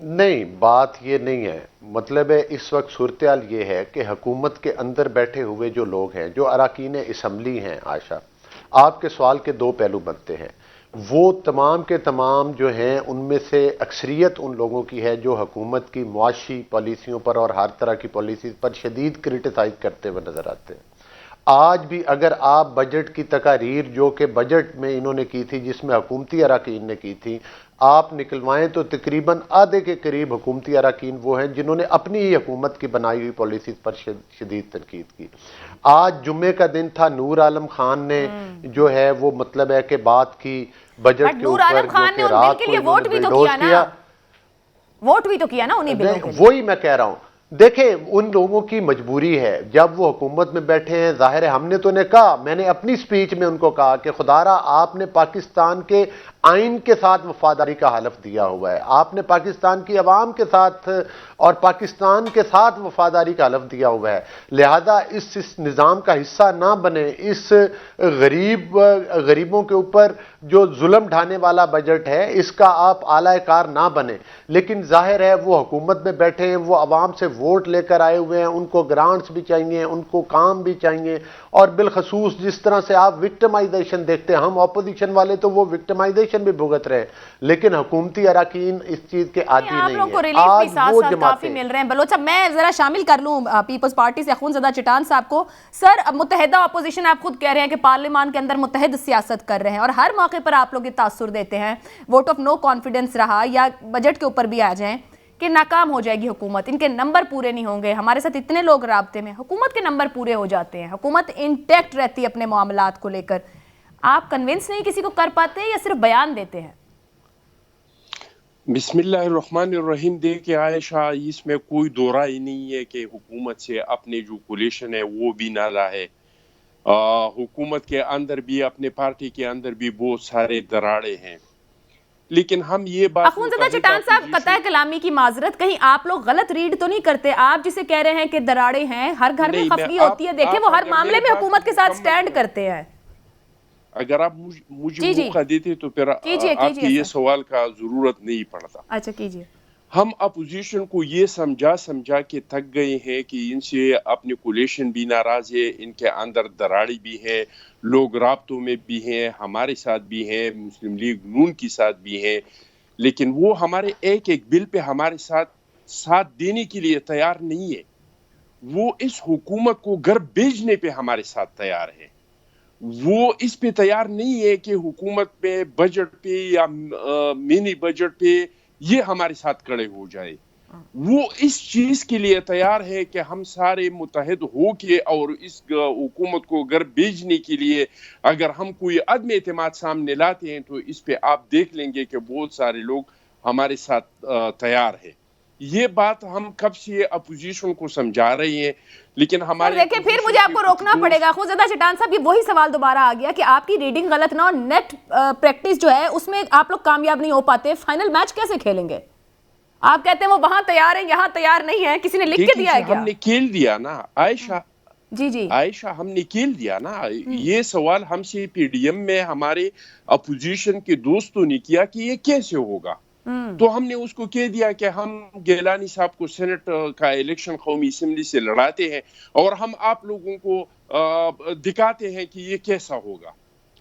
نہیں، بات یہ نہیں ہے. مطلب ہے اس وقت صورتحال یہ ہے کہ حکومت کے اندر بیٹھے ہوئے جو لوگ ہیں، جو اراکین اسمبلی ہیں عائشہ، آپ کے سوال کے دو پہلو بنتے ہیں. وہ تمام کے تمام جو ہیں ان میں سے اکثریت ان لوگوں کی ہے جو حکومت کی معاشی پالیسیوں پر اور ہر طرح کی پالیسیز پر شدید کرٹیسائز کرتے ہوئے نظر آتے ہیں. آج بھی اگر آپ بجٹ کی تقاریر جو کہ بجٹ میں انہوں نے کی تھی، جس میں حکومتی اراکین نے کی تھی، آپ نکلوائیں تو تقریباً آدھے کے قریب حکومتی اراکین وہ ہیں جنہوں نے اپنی ہی حکومت کی بنائی ہوئی پالیسیز پر شدید تنقید کی. آج جمعے کا دن تھا، نور عالم خان نے جو ہے وہ مطلب ہے کہ بات کی بجٹ کے اوپر، جو کہ رات کو ووٹ بھی تو کیا نا، ووٹ بھی تو کیا نا انہی بلوں کے لیے. وہی میں کہہ رہا ہوں. دیکھیں ان لوگوں کی مجبوری ہے، جب وہ حکومت میں بیٹھے ہیں، ظاہر ہے ہم نے تو انہیں کہا، میں نے اپنی سپیچ میں ان کو کہا کہ خدارا آپ نے پاکستان کے آئین کے ساتھ وفاداری کا حلف دیا ہوا ہے، آپ نے پاکستان کی عوام کے ساتھ اور پاکستان کے ساتھ وفاداری کا حلف دیا ہوا ہے، لہذا اس نظام کا حصہ نہ بنے، اس غریبوں کے اوپر جو ظلم ڈھانے والا بجٹ ہے اس کا آپ اعلی کار نہ بنے. لیکن ظاہر ہے وہ حکومت میں بیٹھے ہیں، وہ عوام سے ووٹ لے کر آئے ہوئے ہیں، ان کو گرانٹس بھی چاہیے، ان کو کام بھی چاہیے، اور بالخصوص جس طرح سے آپ وکٹمائزیشن دیکھتے ہیں، ہم اپوزیشن والے تو وہ وکٹمائزیشن بھی بھگت رہے ہیں، لیکن حکومتی اراکین اس چیز کے عادی نہیں ہیں. آپ لوگوں کو ریلیف بھی ساتھ ساتھ کافی مل رہے ہیں. بلوچ صاحب میں ذرا شامل کر لوں پیپلز پارٹی سے اخونزادہ چٹان صاحب کو. سر متحدہ اپوزیشن آپ خود کہہ رہے ہیں کہ پارلیمان کے اندر متحد سیاست کر رہے ہیں اور ہر موقع پر آپ لوگ یہ تاثر دیتے ہیں، ووٹ آف نو کانفیڈنس رہا یا بجٹ کے اوپر بھی آ جائیں کہ ناکام ہو جائے گی حکومت، ان کے نمبر پورے نہیں ہوں گے، ہمارے ساتھ اتنے لوگ رابطے میں، حکومت کے نمبر پورے ہو جاتے ہیں، حکومت انٹیکٹ رہتی ہے اپنے معاملات کو لے کر. آپ کنونس نہیں کسی کو کر پاتے یا صرف بیان دیتے ہیں؟ بسم اللہ الرحمن الرحیم. دیکھیں عائشہ، اس میں کوئی دو رائے نہیں ہے کہ حکومت سے اپنے جو کولیشن ہے وہ بھی نالا ہے. حکومت کے اندر بھی، اپنے پارٹی کے اندر بھی بہت سارے دراڑے ہیں، لیکن ہم یہ بات اخونزادہ چٹان صاحب قطع کلامی کی معذرت، کہیں آپ لوگ غلط ریڈ تو نہیں کرتے؟ آپ جسے کہہ رہے ہیں کہ دراڑے ہیں، ہر گھر میں خفگی ہوتی ہے، دیکھیں وہ ہر معاملے میں حکومت کے ساتھ سٹینڈ کرتے ہیں. اگر آپ مجھے موقع دیتے تو پھر آپ کی یہ سوال کا ضرورت نہیں پڑتا. اچھا کیجئے. ہم اپوزیشن کو یہ سمجھا کے تھک گئے ہیں کہ ان سے اپنی کولیشن بھی ناراض ہے، ان کے اندر دراڑی بھی ہے، لوگ رابطوں میں بھی ہیں، ہمارے ساتھ بھی ہیں، مسلم لیگ نون کے ساتھ بھی ہیں، لیکن وہ ہمارے ایک ایک بل پہ ہمارے ساتھ دینے کے لیے تیار نہیں ہے. وہ اس حکومت کو گھر بھیجنے پہ ہمارے ساتھ تیار ہے. وہ اس پہ تیار نہیں ہے کہ حکومت پہ، بجٹ پہ یا منی بجٹ پہ یہ ہمارے ساتھ کھڑے ہو جائے. وہ اس چیز کے لیے تیار ہے کہ ہم سارے متحد ہو کے اور اس حکومت کو گھر بھیجنے کے لیے اگر ہم کوئی عدم اعتماد سامنے لاتے ہیں تو اس پہ آپ دیکھ لیں گے کہ بہت سارے لوگ ہمارے ساتھ تیار ہیں. یہ بات ہم کب سے اپوزیشن کو سمجھا رہے ہیں، لیکن ہمارے دیکھیں پھر مجھے آپ کو روکنا پڑے گا. اخونزادہ چٹان صاحب، یہ وہی سوال دوبارہ آ گیا کہ آپ کی ریڈنگ غلط نہ ہو، نیٹ پریکٹس جو ہے اس میں آپ لوگ کامیاب نہیں ہو پاتے، فائنل میچ کیسے کھیلیں گے؟ آپ کہتے ہیں وہ وہاں تیار ہیں، یہاں تیار نہیں ہے، کسی نے لکھ کے دیا ہے کیا؟ ہم نے کھیل دیا نا عائشہ. جی عائشہ، ہم نے کھیل دیا نا. یہ سوال ہم سے پی ڈی ایم میں ہمارے اپوزیشن کے دوستوں نے کیا کہ یہ کیسے ہوگا، تو ہم نے اس کو کہہ دیا کہ ہم گیلانی صاحب کو سینٹ کا الیکشن قومی اسمبلی سے لڑاتے ہیں اور ہم آپ لوگوں کو دکھاتے ہیں کہ یہ کیسا ہوگا.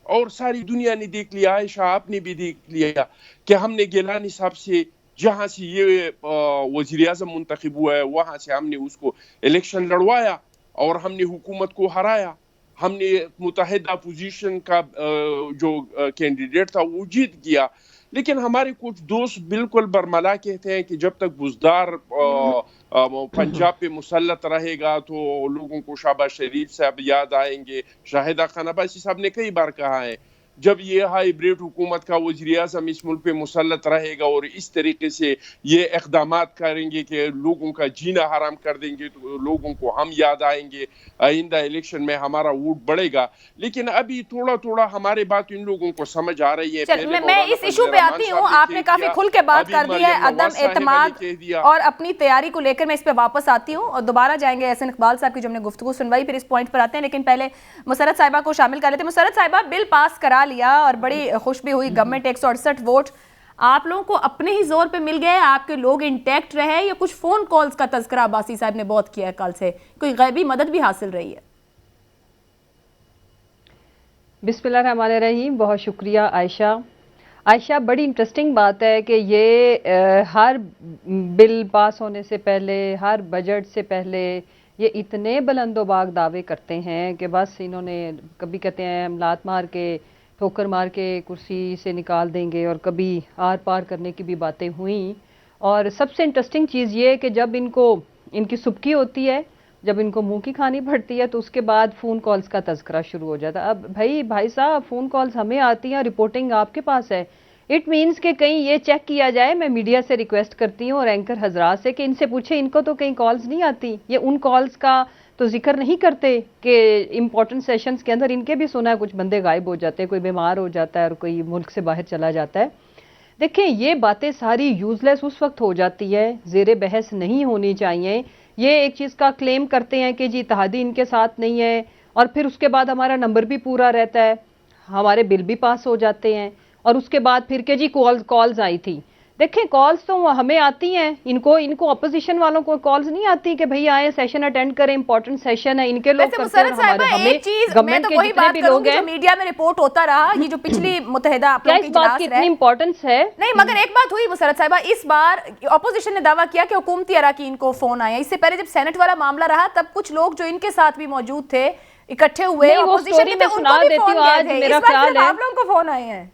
اور ساری دنیا نے دیکھ لیا، عائشہ آپ نے بھی دیکھ لیا کہ ہم نے گیلانی صاحب سے، جہاں سے یہ وزیر اعظم منتخب ہوا ہے، وہاں سے ہم نے اس کو الیکشن لڑوایا اور ہم نے حکومت کو ہرایا. ہم نے متحدہ اپوزیشن کا جو کینڈیڈیٹ تھا وہ جیت گیا. لیکن ہمارے کچھ دوست بالکل برملا کہتے ہیں کہ جب تک بزدار پنجاب پہ مسلط رہے گا تو لوگوں کو شہباز شریف صاحب یاد آئیں گے. شاہدہ خان عباسی صاحب نے کئی بار کہا ہے جب یہ ہائیبریڈ حکومت کا وزیر اعظم اس ملک پہ مسلط رہے گا اور اس طریقے سے یہ اقدامات کریں گے کہ لوگوں کا جینا حرام کر دیں گے تو لوگوں کو ہم یاد آئیں گے، آئندہ الیکشن میں ہمارا ووٹ بڑھے گا. لیکن ابھی تھوڑا تھوڑا ہمارے بات ان لوگوں کو سمجھ آ رہی ہے. میں اس ایشو پہ آتی ہوں، آپ نے کافی کھل کے بات کر دی ہے عدم اعتماد اور اپنی تیاری کو لے کر. میں اس پہ واپس آتی ہوں اور دوبارہ جائیں گے احسن اقبال صاحب کی جو ہم نے گفتگو سنوائی، پھر اس پوائنٹ پر آتے ہیں. لیکن پہلے مسرت صاحبہ کو شامل کر لیتے ہیں. مسرت صاحبہ، بل پاس کرا لیا اور بڑی خوش بھی ہوئی گورنمنٹ، 168 ووٹ آپ لوگوں کو اپنے ہی زور پہ مل گئے, آپ کے لوگ انٹیکٹ رہے, یا کچھ فون کالز کا تذکرہ عباسی صاحب نے بہت کیا ہے کل سے, کوئی غیبی مدد بھی حاصل رہی ہے؟ بسم اللہ الرحمن الرحیم. بہت شکریہ عائشہ. بڑی انٹرسٹنگ بات ہے کہ یہ ہر بل پاس ہونے سے پہلے, ہر بجٹ سے پہلے یہ اتنے بلند و باغ دعوے کرتے ہیں کہ بس انہوں نے کبھی کہتے ہیں ہم لات مار کے ٹھوکر مار کے کرسی سے نکال دیں گے, اور کبھی آر پار کرنے کی بھی باتیں ہوئیں. اور سب سے انٹرسٹنگ چیز یہ ہے کہ جب ان کی سبکی ہوتی ہے, جب ان کو منہ کی کھانی پڑتی ہے, تو اس کے بعد فون کالز کا تذکرہ شروع ہو جاتا ہے. اب بھائی صاحب فون کالز ہمیں آتی ہیں, رپورٹنگ آپ کے پاس ہے, اٹ مینس کہ کہیں یہ چیک کیا جائے. میں میڈیا سے ریکویسٹ کرتی ہوں اور اینکر حضرات سے کہ ان سے پوچھیں ان کو تو کہیں کالز نہیں آتی, یہ ان کالز کا تو ذکر نہیں کرتے کہ امپورٹنٹ سیشنز کے اندر ان کے بھی سنا ہے کچھ بندے غائب ہو جاتے ہیں, کوئی بیمار ہو جاتا ہے اور کوئی ملک سے باہر چلا جاتا ہے. دیکھیں یہ باتیں ساری یوز لیس اس وقت ہو جاتی ہے, زیر بحث نہیں ہونی چاہیے. یہ ایک چیز کا کلیم کرتے ہیں کہ جی اتحادی ان کے ساتھ نہیں ہے, اور پھر اس کے بعد ہمارا نمبر بھی پورا رہتا ہے, ہمارے بل بھی پاس ہو جاتے ہیں, اور اس کے بعد پھر کہ جی کالز آئی تھی. دیکھیں کالز تو ہمیں آتی ہیں, ان کو اپوزیشن والوں کو کالز نہیں آتی کہ بھئی آئے سیشن اٹینڈ کریں, امپورٹنٹ سیشن ہے, ان کے لوگ کرتے ہیں. ایک چیز میں تو وہی بات کروں گی جو میڈیا میں رپورٹ ہوتا رہا, یہ جو پچھلی متحدہ آپ لوگوں کی اجلاس رہے, اتنی امپورٹنس ہے نہیں, مگر ایک بات ہوئی مسرت صاحبہ, اس بار اپوزیشن نے دعویٰ کیا کہ حکومتی اراکین کو فون آیا. اس سے پہلے جب سینٹ والا معاملہ رہا تب کچھ لوگ جو ان کے ساتھ بھی موجود تھے, اکٹھے ہوئے, اپوزیشن کے تھے, ان کو بھی فون گئے تھے. اس بار صرف آپ لوگوں کو فون آئے ہیں.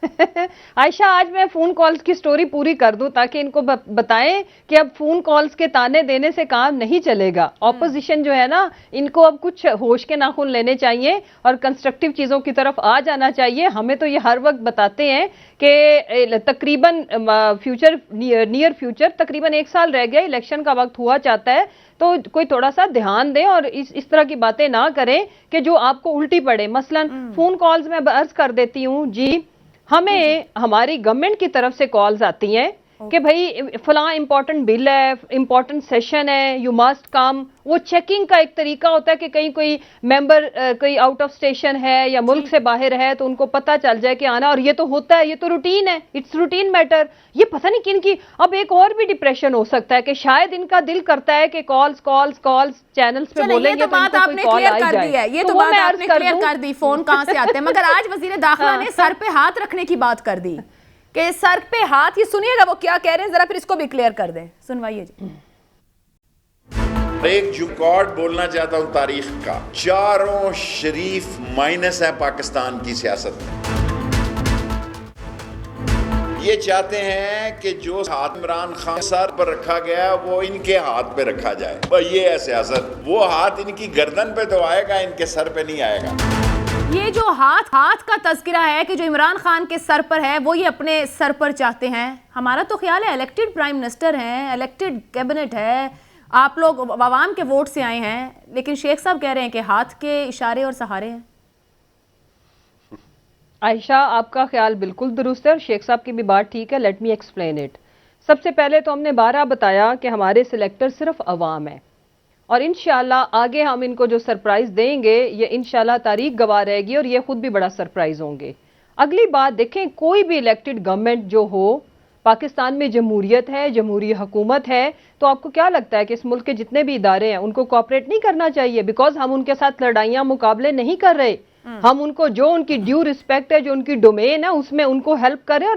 عائشہ آج میں فون کالز کی سٹوری پوری کر دوں تاکہ ان کو بتائیں کہ اب فون کالز کے تانے دینے سے کام نہیں چلے گا. اپوزیشن جو ہے نا, ان کو اب کچھ ہوش کے ناخن لینے چاہیے اور کنسٹرکٹیو چیزوں کی طرف آ جانا چاہیے. ہمیں تو یہ ہر وقت بتاتے ہیں کہ تقریباً نیئر فیوچر تقریباً 1 سال رہ گیا, الیکشن کا وقت ہوا چاہتا ہے, تو کوئی تھوڑا سا دھیان دیں اور اس طرح کی باتیں نہ کریں کہ جو آپ کو الٹی پڑے. مثلا فون کالز میں عرض کر دیتی ہوں جی, ہمیں ہماری گورنمنٹ کی طرف سے کالز آتی ہیں کہ بھئی فلاں امپورٹنٹ بل ہے, امپورٹنٹ سیشن ہے, یو مسٹ کم. وہ چیکنگ کا ایک طریقہ ہوتا ہے کہ کہیں کوئی ممبر کوئی آؤٹ آف اسٹیشن ہے یا ملک سے باہر ہے تو ان کو پتہ چل جائے کہ آنا, اور یہ تو ہوتا ہے, یہ تو روٹین ہے, اٹس روٹین میٹر. یہ پتہ نہیں کن کی اب ایک اور بھی ڈپریشن ہو سکتا ہے کہ شاید ان کا دل کرتا ہے کہ کالز چینلز پہ بولیں گے تو ان کو کوئی کال آئی جائے. یہ تو بات آپ نے کلیئر کر دی فون کہاں سے آتے ہیں. مگر آج وزیر داخلہ نے سر پہ ہاتھ رکھنے کی بات کر دی کہ سر پہ ہاتھ, یہ سنیے گا وہ کیا کہہ رہے ہیں, ذرا پھر اس کو بھی کلیئر کر دیں, سنوائیے جی. ایک ریکارڈ بولنا چاہتا ہوں تاریخ کا, 4 شریف مائنس ہے پاکستان کی سیاست میں. یہ چاہتے ہیں کہ جو ہاتھ عمران خان سر پر رکھا گیا وہ ان کے ہاتھ پہ رکھا جائے. یہ ہے سیاست, وہ ہاتھ ان کی گردن پہ تو آئے گا, ان کے سر پہ نہیں آئے گا. یہ جو ہاتھ کا تذکرہ ہے کہ جو عمران خان کے سر پر ہے وہ یہ اپنے سر پر چاہتے ہیں. ہمارا تو خیال ہے الیکٹڈ پرائم منسٹر ہیں, الیکٹڈ کیبنٹ ہے, آپ لوگ عوام کے ووٹ سے آئے ہیں, لیکن شیخ صاحب کہہ رہے ہیں کہ ہاتھ کے اشارے اور سہارے ہیں. عائشہ آپ کا خیال بالکل درست ہے اور شیخ صاحب کی بھی بات ٹھیک ہے. Let me explain it. سب سے پہلے تو ہم نے 12 بتایا کہ ہمارے سلیکٹر صرف عوام ہیں, اور انشاءاللہ آگے ہم ان کو جو سرپرائز دیں گے یہ انشاءاللہ تاریخ گواہ رہے گی, اور یہ خود بھی بڑا سرپرائز ہوں گے. اگلی بات دیکھیں, کوئی بھی الیکٹڈ گورنمنٹ جو ہو, پاکستان میں جمہوریت ہے, جمہوری حکومت ہے, تو آپ کو کیا لگتا ہے کہ اس ملک کے جتنے بھی ادارے ہیں ان کو کوآپریٹ نہیں کرنا چاہیے؟ بیکاز ہم ان کے ساتھ لڑائیاں مقابلے نہیں کر رہے. ہم ان کو جو ان کی ڈیو رسپیکٹ ہے, جو ان کی ڈومین ہے, اس میں ان کو ہیلپ کریں.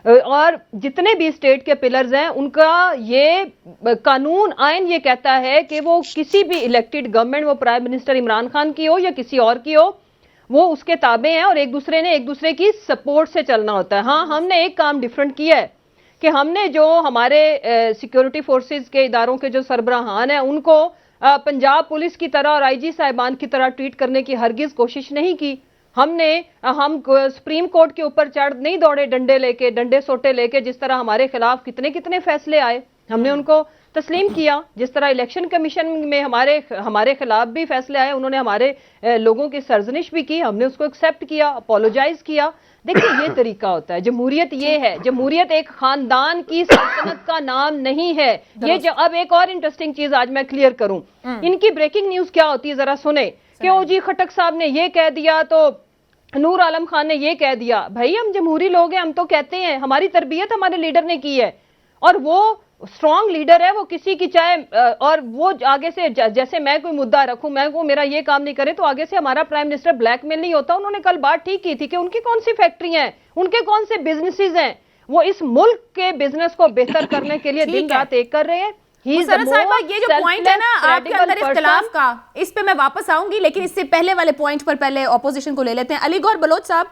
اور جتنے بھی اسٹیٹ کے پلرز ہیں ان کا یہ قانون آئین یہ کہتا ہے کہ وہ کسی بھی الیکٹڈ گورنمنٹ, وہ پرائم منسٹر عمران خان کی ہو یا کسی اور کی ہو, وہ اس کے تابع ہیں اور ایک دوسرے کی سپورٹ سے چلنا ہوتا ہے. ہاں ہم نے ایک کام ڈیفرنٹ کیا ہے کہ ہم نے جو ہمارے سیکیورٹی فورسز کے اداروں کے جو سربراہان ہیں ان کو پنجاب پولیس کی طرح اور آئی جی صاحبان کی طرح ٹریٹ کرنے کی ہرگز کوشش نہیں کی. ہم سپریم کورٹ کے اوپر چڑھ نہیں دوڑے ڈنڈے سوٹے لے کے, جس طرح ہمارے خلاف کتنے فیصلے آئے ہم نے ان کو تسلیم کیا. جس طرح الیکشن کمیشن میں ہمارے خلاف بھی فیصلے آئے, انہوں نے ہمارے لوگوں کی سرزنش بھی کی, ہم نے اس کو ایکسیپٹ کیا, اپولوجائز کیا. دیکھیں یہ طریقہ ہوتا ہے جمہوریت. یہ ہے جمہوریت, ایک خاندان کی سلطنت کا نام نہیں ہے یہ. اب ایک اور انٹرسٹنگ چیز آج میں کلیئر کروں, ان کی بریکنگ نیوز کیا ہوتی ہے ذرا سنیں کہ او جی خٹک صاحب نے یہ کہہ دیا تو نور عالم خان نے یہ کہہ دیا بھائی ہم جمہوری لوگ ہیں, ہم تو کہتے ہیں, ہماری تربیت ہمارے لیڈر نے کی ہے, اور وہ اسٹرانگ لیڈر ہے, وہ کسی کی چاہے, اور وہ آگے سے جیسے میں کوئی مدعا رکھوں, میں کو میرا یہ کام نہیں کرے تو آگے سے ہمارا پرائم منسٹر بلیک میل نہیں ہوتا. انہوں نے کل بات ٹھیک کی تھی کہ ان کی کون سی فیکٹری ہیں, ان کے کون سے بزنسز ہیں, وہ اس ملک کے بزنس کو بہتر کرنے کے لیے دن رات ایک کر رہے ہیں. مسرت صاحبہ, یہ جو پوائنٹ ہے نا آپ کے اندر اختلاف کا, اس پہ میں واپس آؤں گی, لیکن اس سے پہلے والے پوائنٹ پر پہلے اپوزیشن کو لے لیتے ہیں. علی گور بلوچ صاحب,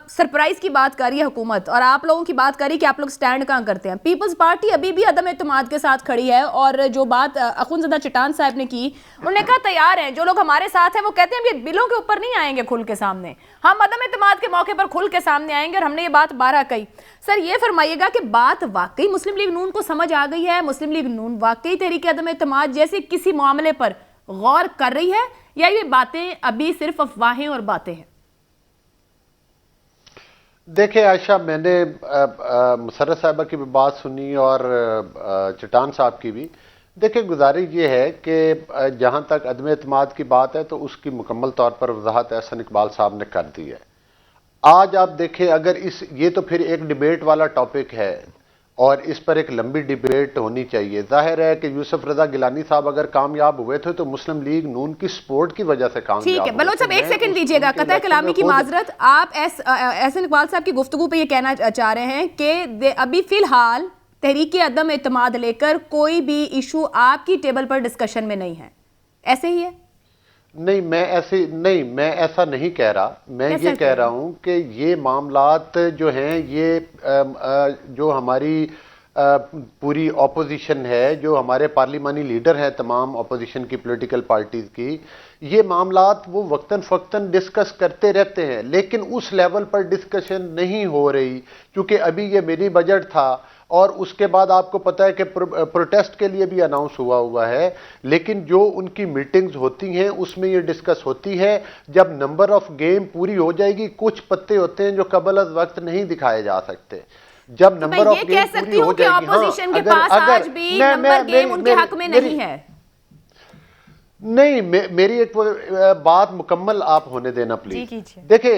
سرپرائز کی بات کر رہی ہے حکومت, اور آپ لوگوں کی بات کر رہی ہے کہ آپ لوگ سٹینڈ کہاں کرتے ہیں. پیپلز پارٹی ابھی بھی عدم اعتماد کے ساتھ کھڑی ہے, اور جو بات اخونزادہ چٹان صاحب نے کی, انہوں نے کہا تیار ہیں, جو لوگ ہمارے ساتھ ہیں وہ کہتے ہیں ہم یہ بلوں کے اوپر نہیں آئیں گے کھل کے سامنے, ہم عدم اعتماد کے موقع پر کھل کے سامنے آئیں گے, اور ہم نے یہ بات 12 کہی. سر یہ فرمائیے گا کہ بات واقعی مسلم لیگ نون کو سمجھ آ گئی ہے, مسلم لیگ نون واقعی تحریک عدم اعتماد جیسے کسی معاملے پر غور کر رہی ہے, یا یہ باتیں ابھی صرف افواہیں اور باتیں ہیں؟ دیکھیں عائشہ, میں نے مسرت صاحبہ کی بھی بات سنی اور چٹان صاحب کی بھی. دیکھیں گزارش یہ ہے کہ جہاں تک عدم اعتماد کی بات ہے تو اس کی مکمل طور پر وضاحت احسن اقبال صاحب نے کر دی ہے. آج آپ دیکھیں, اگر یہ تو پھر ایک ڈیبیٹ والا ٹاپک ہے اور اس پر ایک لمبی ڈیبیٹ ہونی چاہیے. ظاہر ہے کہ یوسف رضا گیلانی صاحب اگر کامیاب ہوئے تھے تو مسلم لیگ نون کی سپورٹ کی وجہ سے کامیاب ہوئے. ٹھیک ہے بلوچ صاحب, ایک سیکنڈ دیجیے گا, قطع کلامی کی معذرت. آپ احسن اقبال صاحب کی گفتگو پہ یہ کہنا چاہ رہے ہیں کہ ابھی فی الحال تحریک عدم اعتماد لے کر کوئی بھی ایشو آپ کی ٹیبل پر ڈسکشن میں نہیں ہے, ایسے ہی ہے؟ نہیں, میں ایسا نہیں کہہ رہا. میں یہ کہہ رہا ہوں کہ یہ معاملات جو ہیں, یہ جو ہماری پوری اپوزیشن ہے, جو ہمارے پارلیمانی لیڈر ہیں تمام اپوزیشن کی پولیٹیکل پارٹیز کی, یہ معاملات وہ وقتاً فوقتاً ڈسکس کرتے رہتے ہیں, لیکن اس لیول پر ڈسکشن نہیں ہو رہی, کیونکہ ابھی یہ منی بجٹ تھا اور اس کے بعد آپ کو پتہ ہے کہ پروٹیسٹ کے لیے بھی اناؤنس ہوا ہے, لیکن جو ان کی میٹنگز ہوتی ہیں اس میں یہ ڈسکس ہوتی ہے. جب نمبر آف گیم پوری ہو جائے گی, کچھ پتے ہوتے ہیں جو قبل از وقت نہیں دکھائے جا سکتے. جب نمبر آف گیم پوری ہو جائے گی, اپوزیشن کے پاس آج بھی نمبر گیم ان کے حق میں نہیں ہے. نہیں, میری ایک بات مکمل آپ ہونے دینا پلیز. دیکھیں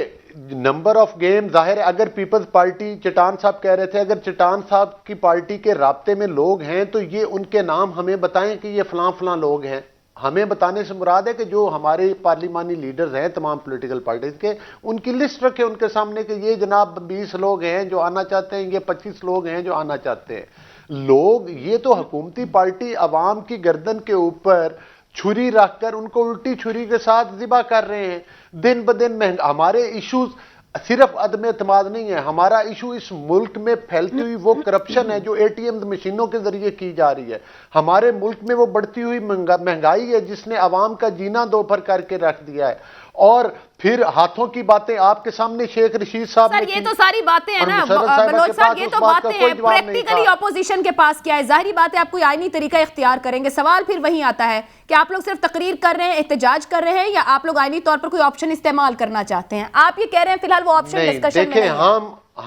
نمبر آف گیم ظاہر ہے, اگر پیپلز پارٹی, چٹان صاحب کہہ رہے تھے, اگر چٹان صاحب کی پارٹی کے رابطے میں لوگ ہیں تو یہ ان کے نام ہمیں بتائیں کہ یہ فلاں فلاں لوگ ہیں. ہمیں بتانے سے مراد ہے کہ جو ہمارے پارلیمانی لیڈرز ہیں تمام پولیٹیکل پارٹیز کے, ان کی لسٹ رکھے ان کے سامنے کہ یہ جناب 20 لوگ ہیں جو آنا چاہتے ہیں, یہ 25 لوگ ہیں جو آنا چاہتے ہیں. لوگ, یہ تو حکومتی پارٹی عوام کی گردن کے اوپر چھری رکھ کر ان کو الٹی چھری کے ساتھ ذبح کر رہے ہیں. دن بدن ہمارے ایشوز صرف عدم اعتماد نہیں ہے, ہمارا ایشو اس ملک میں پھیلتی ہوئی وہ کرپشن ہے جو اے ٹی ایم مشینوں کے ذریعے کی جا رہی ہے. ہمارے ملک میں وہ بڑھتی ہوئی مہنگائی ہے جس نے عوام کا جینا دوپہر کر کے رکھ دیا ہے. اور پھر ہاتھوں کی باتیں آپ کے سامنے شیخ رشید صاحب سر, یہ تو ساری باتیں ہیں نا بلوچ صاحب, یہ تو باتیں ہیں. پریکٹیکلی اپوزیشن کے پاس کیا ہے؟ ظاہری بات ہے آپ کوئی آئینی طریقہ اختیار کریں گے. سوال پھر وہی آتا ہے کہ آپ لوگ صرف تقریر کر رہے ہیں, احتجاج کر رہے ہیں, یا آپ لوگ آئینی طور پر کوئی آپشن استعمال کرنا چاہتے ہیں؟ آپ یہ کہہ رہے ہیں فی الحال وہ آپشن ڈسکشن میں نہیں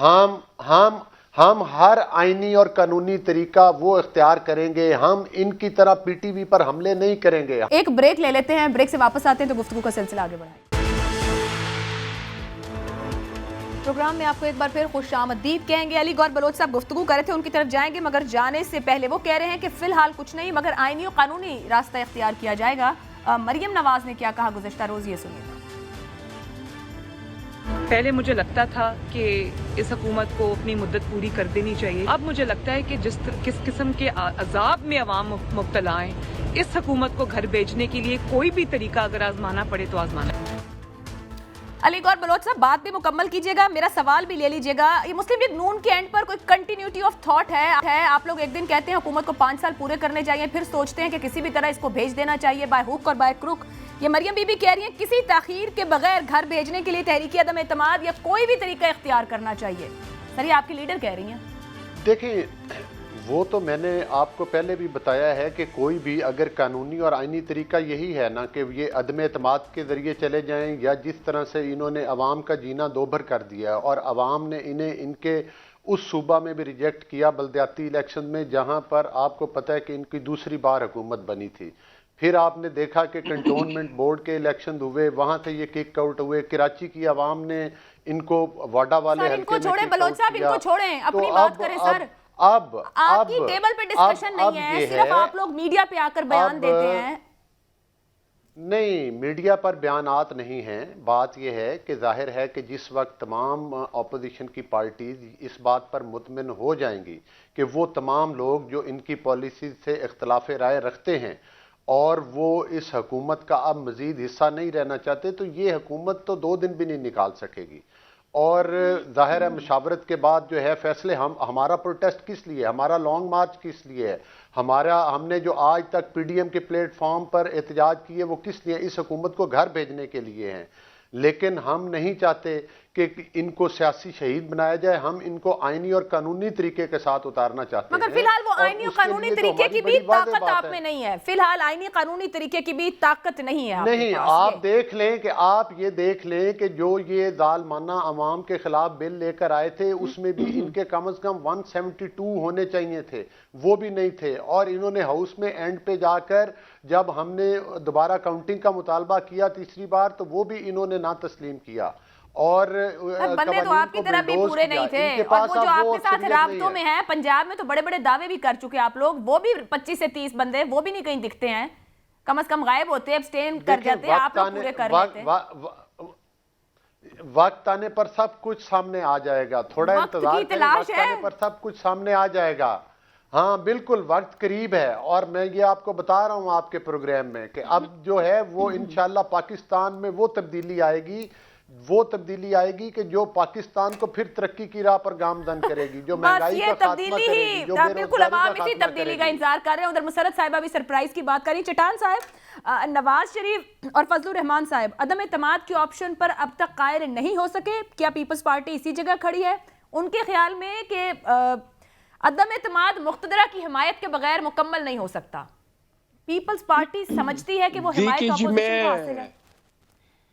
ہے. ہم ہر آئینی اور قانونی طریقہ وہ اختیار کریں گے, ہم ان کی طرح پی ٹی وی پر حملے نہیں کریں گے. ایک بریک لے لیتے ہیں, بریک سے واپس آتے ہیں تو گفتگو کا سلسلہ آگے بڑھائیں. پروگرام میں آپ کو ایک بار پھر خوش آمدید کہیں گے. علی گور بلوچ صاحب گفتگو کر رہے تھے, ان کی طرف جائیں گے, مگر جانے سے پہلے وہ کہہ رہے ہیں کہ فی الحال کچھ نہیں, مگر آئینی اور قانونی راستہ اختیار کیا جائے گا. مریم نواز نے کیا کہا گزشتہ روز, یہ سنیے. پہلے مجھے لگتا تھا کہ اس حکومت کو اپنی مدت پوری کر دینی چاہیے. اب مجھے لگتا ہے کہ کس قسم کے عذاب میں عوام مبتلا ہیں, اس حکومت کو گھر بھیجنے کے لیے کوئی بھی طریقہ اگر آزمانا پڑے تو آزمانا. علی گور بلوچ صاحب بات بھی مکمل کیجیے گا, میرا سوال بھی لے لیجیے گا. یہ مسلم لیگ نون کے اینڈ پر کوئی کنٹینیوٹی آف تھاٹ ہے؟ آپ لوگ ایک دن کہتے ہیں حکومت کو 5 سال پورے کرنے چاہیے, پھر سوچتے ہیں کہ کسی بھی طرح اس کو بھیج دینا چاہیے بائی ہوک اور بائی کروک. یہ مریم بی بی کہہ رہی ہیں کسی تاخیر کے بغیر گھر بھیجنے کے لیے تحریک عدم اعتماد یا کوئی بھی طریقہ اختیار کرنا چاہیے. سر, یہ آپ کی لیڈر کہہ رہی ہیں. دیکھیں وہ تو میں نے آپ کو پہلے بھی بتایا ہے کہ کوئی بھی اگر قانونی اور آئینی طریقہ یہی ہے نا کہ یہ عدم اعتماد کے ذریعے چلے جائیں, یا جس طرح سے انہوں نے عوام کا جینا دوبھر کر دیا اور عوام نے انہیں ان کے اس صوبہ میں بھی ریجیکٹ کیا بلدیاتی الیکشن میں, جہاں پر آپ کو پتہ ہے کہ ان کی دوسری بار حکومت بنی تھی, پھر آپ نے دیکھا کہ کنٹونمنٹ بورڈ کے الیکشن ہوئے، وہاں سے یہ کک آؤٹ ہوئے، کراچی کی عوام نے ان کو واڈا والے سر ان کو چھوڑیں، بلوچ صاحب ان کو چھوڑیں، اپنی بات کریں سر. اب آپ کی ٹیبل پہ ڈسکشن نہیں ہے، صرف آپ لوگ میڈیا پہ آ کر بیان دیتے ہیں. نہیں، میڈیا پر بیانات نہیں ہیں. بات یہ ہے کہ ظاہر ہے کہ جس وقت تمام اپوزیشن کی پارٹیز اس بات پر مطمئن ہو جائیں گی کہ وہ تمام لوگ جو ان کی پالیسیز سے اختلاف رائے رکھتے ہیں اور وہ اس حکومت کا اب مزید حصہ نہیں رہنا چاہتے، تو یہ حکومت تو 2 دن بھی نہیں نکال سکے گی. اور ظاہر ہے مشاورت کے بعد جو ہے فیصلے ہمارا پروٹیسٹ کس لیے ہے، ہمارا لانگ مارچ کس لیے ہے، ہم نے جو آج تک پی ڈی ایم کے پلیٹ فارم پر احتجاج کیے وہ کس لیے، اس حکومت کو گھر بھیجنے کے لیے ہیں. لیکن ہم نہیں چاہتے کہ ان کو سیاسی شہید بنایا جائے، ہم ان کو آئینی اور قانونی طریقے کے ساتھ اتارنا چاہتے ہیں. مگر فی الحال وہ آئینی اور قانونی طریقے کی بھی طاقت آپ میں نہیں ہے، فی الحال آئینی قانونی طریقے کی بھی طاقت نہیں ہے. نہیں، آپ دیکھ لیں کہ آپ یہ دیکھ لیں کہ جو یہ ظالمانہ عوام کے خلاف بل لے کر آئے تھے اس میں بھی ان کے کم از کم 172 ہونے چاہیے تھے، وہ بھی نہیں تھے. اور انہوں نے ہاؤس میں اینڈ پہ جا کر جب ہم نے دوبارہ کاؤنٹنگ کا مطالبہ کیا تیسری بار تو وہ بھی انہوں نے نہ تسلیم کیا. اور بندے تو آپ کی طرح بھی پورے نہیں تھے، اور وہ جو آپ کے ساتھ رابطوں میں ہیں پنجاب میں تو بڑے بڑے دعوے بھی کر چکے آپ لوگ، وہ بھی 25 سے 30 بندے وہ بھی نہیں کہیں دکھتے ہیں، کم از کم غائب ہوتے ہیں، ابسٹین کر جاتے ہیں، آپ لوگ پورے کر لیتے ہیں. وقت آنے پر سب کچھ سامنے آ جائے گا، تھوڑا انتظار کریں، وقت آنے پر سب کچھ سامنے آ جائے گا. ہاں بالکل وقت قریب ہے، اور میں یہ آپ کو بتا رہا ہوں آپ کے پروگرام میں کہ اب جو ہے وہ انشاءاللہ پاکستان میں وہ تبدیلی آئے گی کہ جو پاکستان کو پھر ترقی کی راہ پر گامزن کرے گی، جو مہنگائی کا خاتمہ کرے گی، جو بے روزگاری کا خاتمہ کرے گی. اسی تبدیلی کا انتظار کر رہے ہیں. ادھر مسرت صاحبہ بھی سرپرائز کی بات کری. چٹان صاحب، نواز شریف اور فضل الرحمان صاحب عدم اعتماد کے آپشن پر اب تک قائل نہیں ہو سکے، کیا پیپلز پارٹی اسی جگہ کھڑی ہے ان کے خیال میں کہ عدم اعتماد مقتدرہ کی حمایت کے بغیر مکمل نہیں ہو سکتا؟ پیپلز پارٹی سمجھتی ہے کہ وہ حمایت اپوزیشن کو حاصل ہے.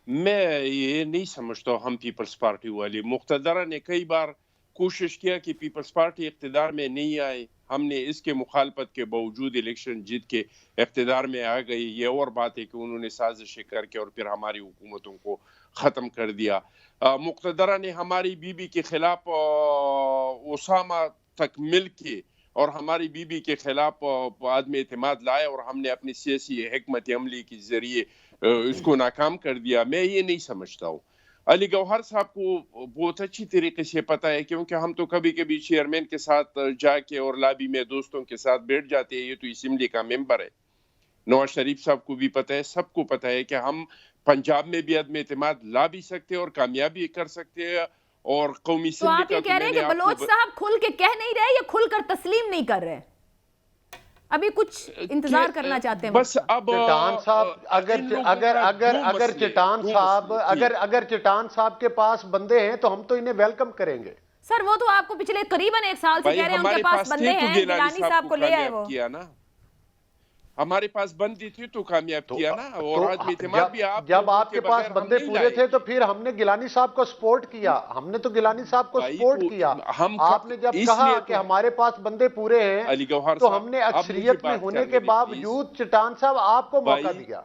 میں یہ نہیں سمجھتا ہم پیپلز پارٹی والی. مقتدرہ نے کئی بار کوشش کیا کہ پیپلز پارٹی اقتدار میں نہیں آئے، ہم نے اس کے مخالفت کے باوجود الیکشن جیت کے اقتدار میں آ گئی. یہ اور بات ہے کہ انہوں نے سازشیں کر کے اور پھر ہماری حکومتوں کو ختم کر دیا. مقتدرہ نے ہماری بی بی کے خلاف اسامہ تک مل کے اور ہماری بی بی کے خلاف عدم اعتماد لائے، اور ہم نے اپنی سیاسی حکمت عملی کے ذریعے اس کو ناکام کر دیا. میں یہ نہیں سمجھتا ہوں. علی گوہر صاحب کو بہت اچھی طریقے سے پتہ ہے، کیونکہ ہم تو کبھی کبھی چیئرمین کے ساتھ جا کے اور لابی میں دوستوں کے ساتھ بیٹھ جاتے ہیں. یہ تو اسمبلی کا ممبر ہے. نواز شریف صاحب کو بھی پتہ ہے، سب کو پتہ ہے کہ ہم پنجاب میں بھی عدم اعتماد لا بھی سکتے اور کامیابی کر سکتے ہیں. اور قومی تو آپ یہ کہہ رہے ہیں کہ بلوچ صاحب کھل کے کہہ نہیں رہے یا کھل کر تسلیم نہیں کر رہے؟ ابھی کچھ انتظار کرنا چاہتے ہیں بس. اب چٹان صاحب اگر چٹان صاحب کے پاس بندے ہیں تو ہم تو انہیں ویلکم کریں گے. سر وہ تو آپ کو پچھلے قریباً 1 سال سے کہہ رہے ہیں ان کے پاس بندے ہیں، گیلانی صاحب کو لے آئے. وہ ہمارے پاس بندی تھی تو کامیاب کیا نا. اور جب آپ کے پاس بندے پورے تھے تو پھر ہم نے گیلانی صاحب کو سپورٹ کیا. ہم نے تو گیلانی صاحب کو سپورٹ کیا. آپ نے جب کہا کہ ہمارے پاس بندے پورے ہیں تو ہم نے اکثریت میں ہونے کے باوجود چٹان صاحب آپ کو موقع دیا.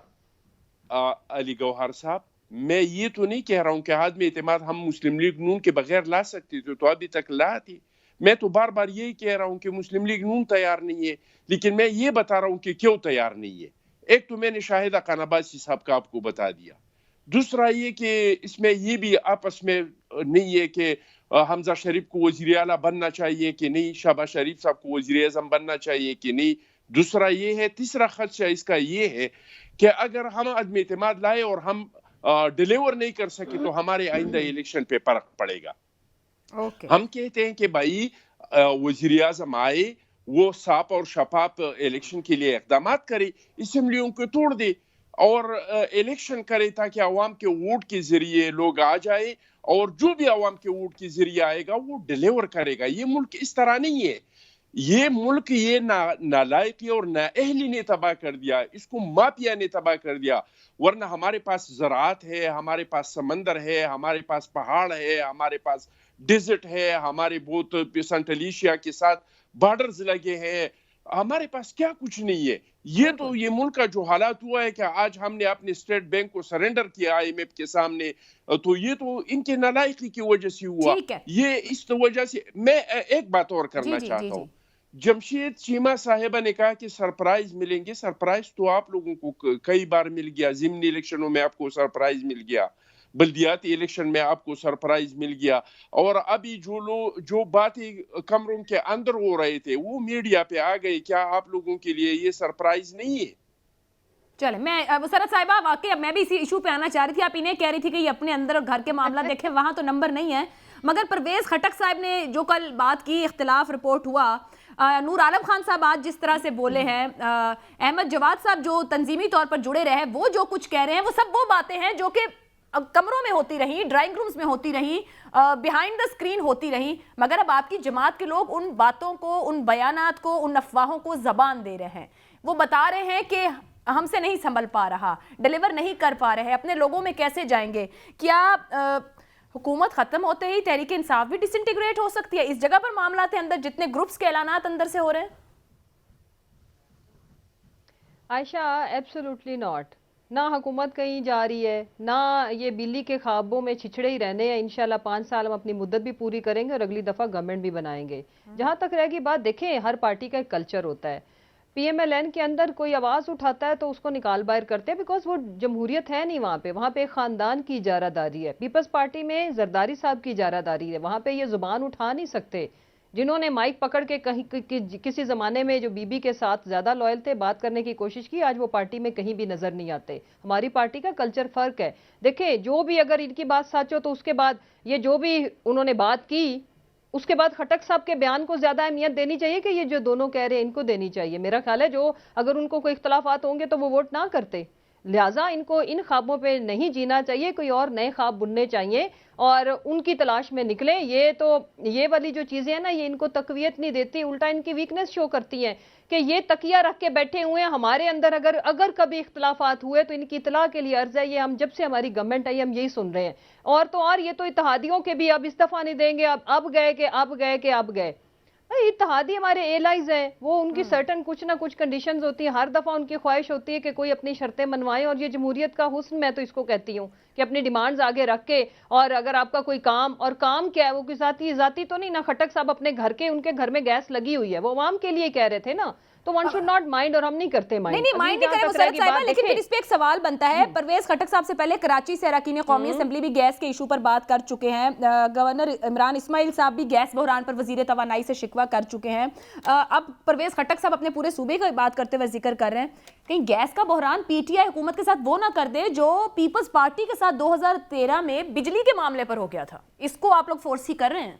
علی گوہر صاحب، میں یہ تو نہیں کہہ رہا ہوں کہ عدم اعتماد ہم مسلم لیگ نون کے بغیر لا سکتے تھے، تو ابھی تک لا تھی. میں تو بار بار یہی کہہ رہا ہوں کہ مسلم لیگ نون تیار نہیں ہے، لیکن میں یہ بتا رہا ہوں کہ کیوں تیار نہیں ہے. ایک تو میں نے شاہدہ خان عباسی صاحب کا آپ کو بتا دیا. دوسرا یہ کہ اس میں یہ بھی آپس میں نہیں ہے کہ حمزہ شریف کو وزیر اعلیٰ بننا چاہیے کہ نہیں، شہباز شریف صاحب کو وزیر اعظم بننا چاہیے کہ نہیں. دوسرا یہ ہے، تیسرا خدشہ اس کا یہ ہے کہ اگر ہم عدم اعتماد لائے اور ہم ڈیلیور نہیں کر سکے تو ہمارے آئندہ الیکشن پہ فرق پڑے گا. ہم کہتے ہیں کہ بھائی وزیر اعظم آئے، وہ صاف اور شفاف الیکشن کے لیے اقدامات کرے، اسمبلیوں کو توڑ دے اور الیکشن کرے تاکہ عوام کے ووٹ کے ذریعے لوگ آ جائے، اور جو بھی عوام کے ووٹ کے ذریعے آئے گا وہ ڈیلیور کرے گا. یہ ملک اس طرح نہیں ہے. یہ ملک یہ نالائقی اور نااہلی نے تباہ کر دیا، اس کو مافیا نے تباہ کر دیا. ورنہ ہمارے پاس زراعت ہے، ہمارے پاس سمندر ہے، ہمارے پاس پہاڑ ہے، ہمارے پاس ڈیزرٹ ہے، ہمارے بہت سنٹریل ایشیا کے ساتھ بارڈرز لگے ہیں. ہمارے پاس کیا کچھ نہیں ہے. یہ تو یہ ملک کا جو حالات ہوا ہے کہ آج ہم نے اپنے اسٹیٹ بینک کو سرنڈر کیا IMF کے سامنے، تو یہ تو ان کے نالائقی کی وجہ سے ہوا. یہ اس وجہ سے میں ایک بات اور کرنا چاہتا ہوں. جمشید چیمہ صاحبہ نے کہا کہ سرپرائز ملیں گے. سرپرائز تو آپ لوگوں کو کئی بار مل گیا. ضمنی الیکشنوں میں آپ کو سرپرائز مل گیا، بلدیاتی الیکشن میں آپ کو سرپرائز مل گیا، اور ابھی جو باتیں کمروں کے اندر ہو رہے تھے وہ میڈیا پہ آ گئی. کیا آپ لوگوں کے لیے یہ سرپرائز نہیں ہے؟ چلیں، میں مسرت صاحبہ واقعی میں بھی اسی ایشو پہ آنا چاہ رہی تھی. آپ انہیں کہہ رہی تھی کہ یہ اپنے اندر اور گھر کے معاملہ دیکھیں، وہاں تو نمبر نہیں ہے. مگر پرویز خٹک صاحب نے جو کل بات کی، اختلاف رپورٹ ہوا، نور عالم خان صاحب آج جس طرح سے بولے ہیں، احمد جواد صاحب جو تنظیمی طور پر جڑے رہے، وہ جو کچھ کہہ رہے ہیں وہ سب وہ باتیں ہیں جو کہ کمروں میں ہوتی رہی، ڈرائنگ رومز میں ہوتی رہی، بیہائنڈ دا اسکرین ہوتی رہی. مگر اب آپ کی جماعت کے لوگ ان باتوں کو، ان بیانات کو، ان افواہوں کو زبان دے رہے ہیں. وہ بتا رہے ہیں کہ ہم سے نہیں سنبھل پا رہا، ڈیلیور نہیں کر پا رہے، اپنے لوگوں میں کیسے جائیں گے. کیا حکومت ختم ہوتے ہی تحریک انصاف بھی ڈس انٹیگریٹ ہو سکتی ہے اس جگہ پر معاملات اندر جتنے گروپس کے اعلانات اندر سے ہو رہے ہیں؟ عائشہ ایبسولوٹلی ناٹ. نہ حکومت کہیں جا رہی ہے، نہ یہ بلی کے خوابوں میں چھچڑے ہی رہنے ہیں. انشاءاللہ 5 سال ہم اپنی مدت بھی پوری کریں گے اور اگلی دفعہ گورنمنٹ بھی بنائیں گے. جہاں تک رہ گی بات، دیکھیں ہر پارٹی کا ایک کلچر ہوتا ہے. PMLN کے اندر کوئی آواز اٹھاتا ہے تو اس کو نکال باہر کرتے ہیں، بیکاز وہ جمہوریت ہے نہیں وہاں پہ ایک خاندان کی اجارہ داری ہے. پیپلز پارٹی میں زرداری صاحب کی اجارہ داری ہے، وہاں پہ یہ زبان اٹھا نہیں سکتے. جنہوں نے مائک پکڑ کے کسی زمانے میں جو بی کے ساتھ زیادہ لائل تھے، بات کرنے کی کوشش کی، آج وہ پارٹی میں کہیں بھی نظر نہیں آتے. ہماری پارٹی کا کلچر فرق ہے. دیکھیں جو بھی اگر ان کی بات سچ ہو تو اس کے بعد یہ جو بھی انہوں نے بات کی، اس کے بعد خٹک صاحب کے بیان کو زیادہ اہمیت دینی چاہیے کہ یہ جو دونوں کہہ رہے ہیں ان کو دینی چاہیے. میرا خیال ہے جو اگر ان کو کوئی اختلافات ہوں گے تو وہ ووٹ نہ کرتے. لہٰذا ان کو ان خوابوں پہ نہیں جینا چاہیے، کوئی اور نئے خواب بننے چاہیے اور ان کی تلاش میں نکلیں. یہ والی جو چیزیں ہیں نا، یہ ان کو تقویت نہیں دیتی، الٹا ان کی ویکنس شو کرتی ہیں کہ یہ تکیہ رکھ کے بیٹھے ہوئے ہیں. ہمارے اندر اگر کبھی اختلافات ہوئے تو ان کی اطلاع کے لیے عرض ہے، یہ ہم جب سے ہماری گورنمنٹ آئی ہم یہی سن رہے ہیں. اور یہ تو اتحادیوں کے بھی اب استعفیٰ نہیں دیں گے، اب گئے. اتحادی ہمارے ایلائز ہیں، وہ ان کی سرٹن کچھ نہ کچھ کنڈیشنز ہوتی ہیں. ہر دفعہ ان کی خواہش ہوتی ہے کہ کوئی اپنی شرطیں منوائیں، اور یہ جمہوریت کا حسن میں تو اس کو کہتی ہوں کہ اپنی ڈیمانڈز آگے رکھ کے، اور اگر آپ کا کوئی کام کیا ہے، وہ کوئی ذاتی تو نہیں نا. خٹک صاحب اپنے ان کے گھر میں گیس لگی ہوئی ہے، وہ عوام کے لیے کہہ رہے تھے نا، تو ون شوڈ ناٹ مائنڈ، اور ہم نہیں کرتے مائنڈ. نہیں مائنڈ نہیں کرے مسرت صاحبہ، لیکن پھر اس پہ ایک سوال بنتا ہے. پرویز خٹک صاحب سے پہلے کراچی سے اراکین قومی اسمبلی بھی گیس کے ایشو پر بات کر چکے ہیں. گورنر عمران اسماعیل صاحب بھی گیس بحران پر وزیر توانائی سے شکوہ کر چکے ہیں. اب پرویز خٹک صاحب اپنے پورے صوبے کی بات کرتے ہوئے ذکر کر رہے ہیں کہیں گیس کا بحران PTI حکومت کے ساتھ وہ نہ کر دے جو پیپلز پارٹی کے ساتھ 2013 میں بجلی کے معاملے پر ہو گیا تھا. اس کو آپ لوگ فورس ہی کر رہے ہیں؟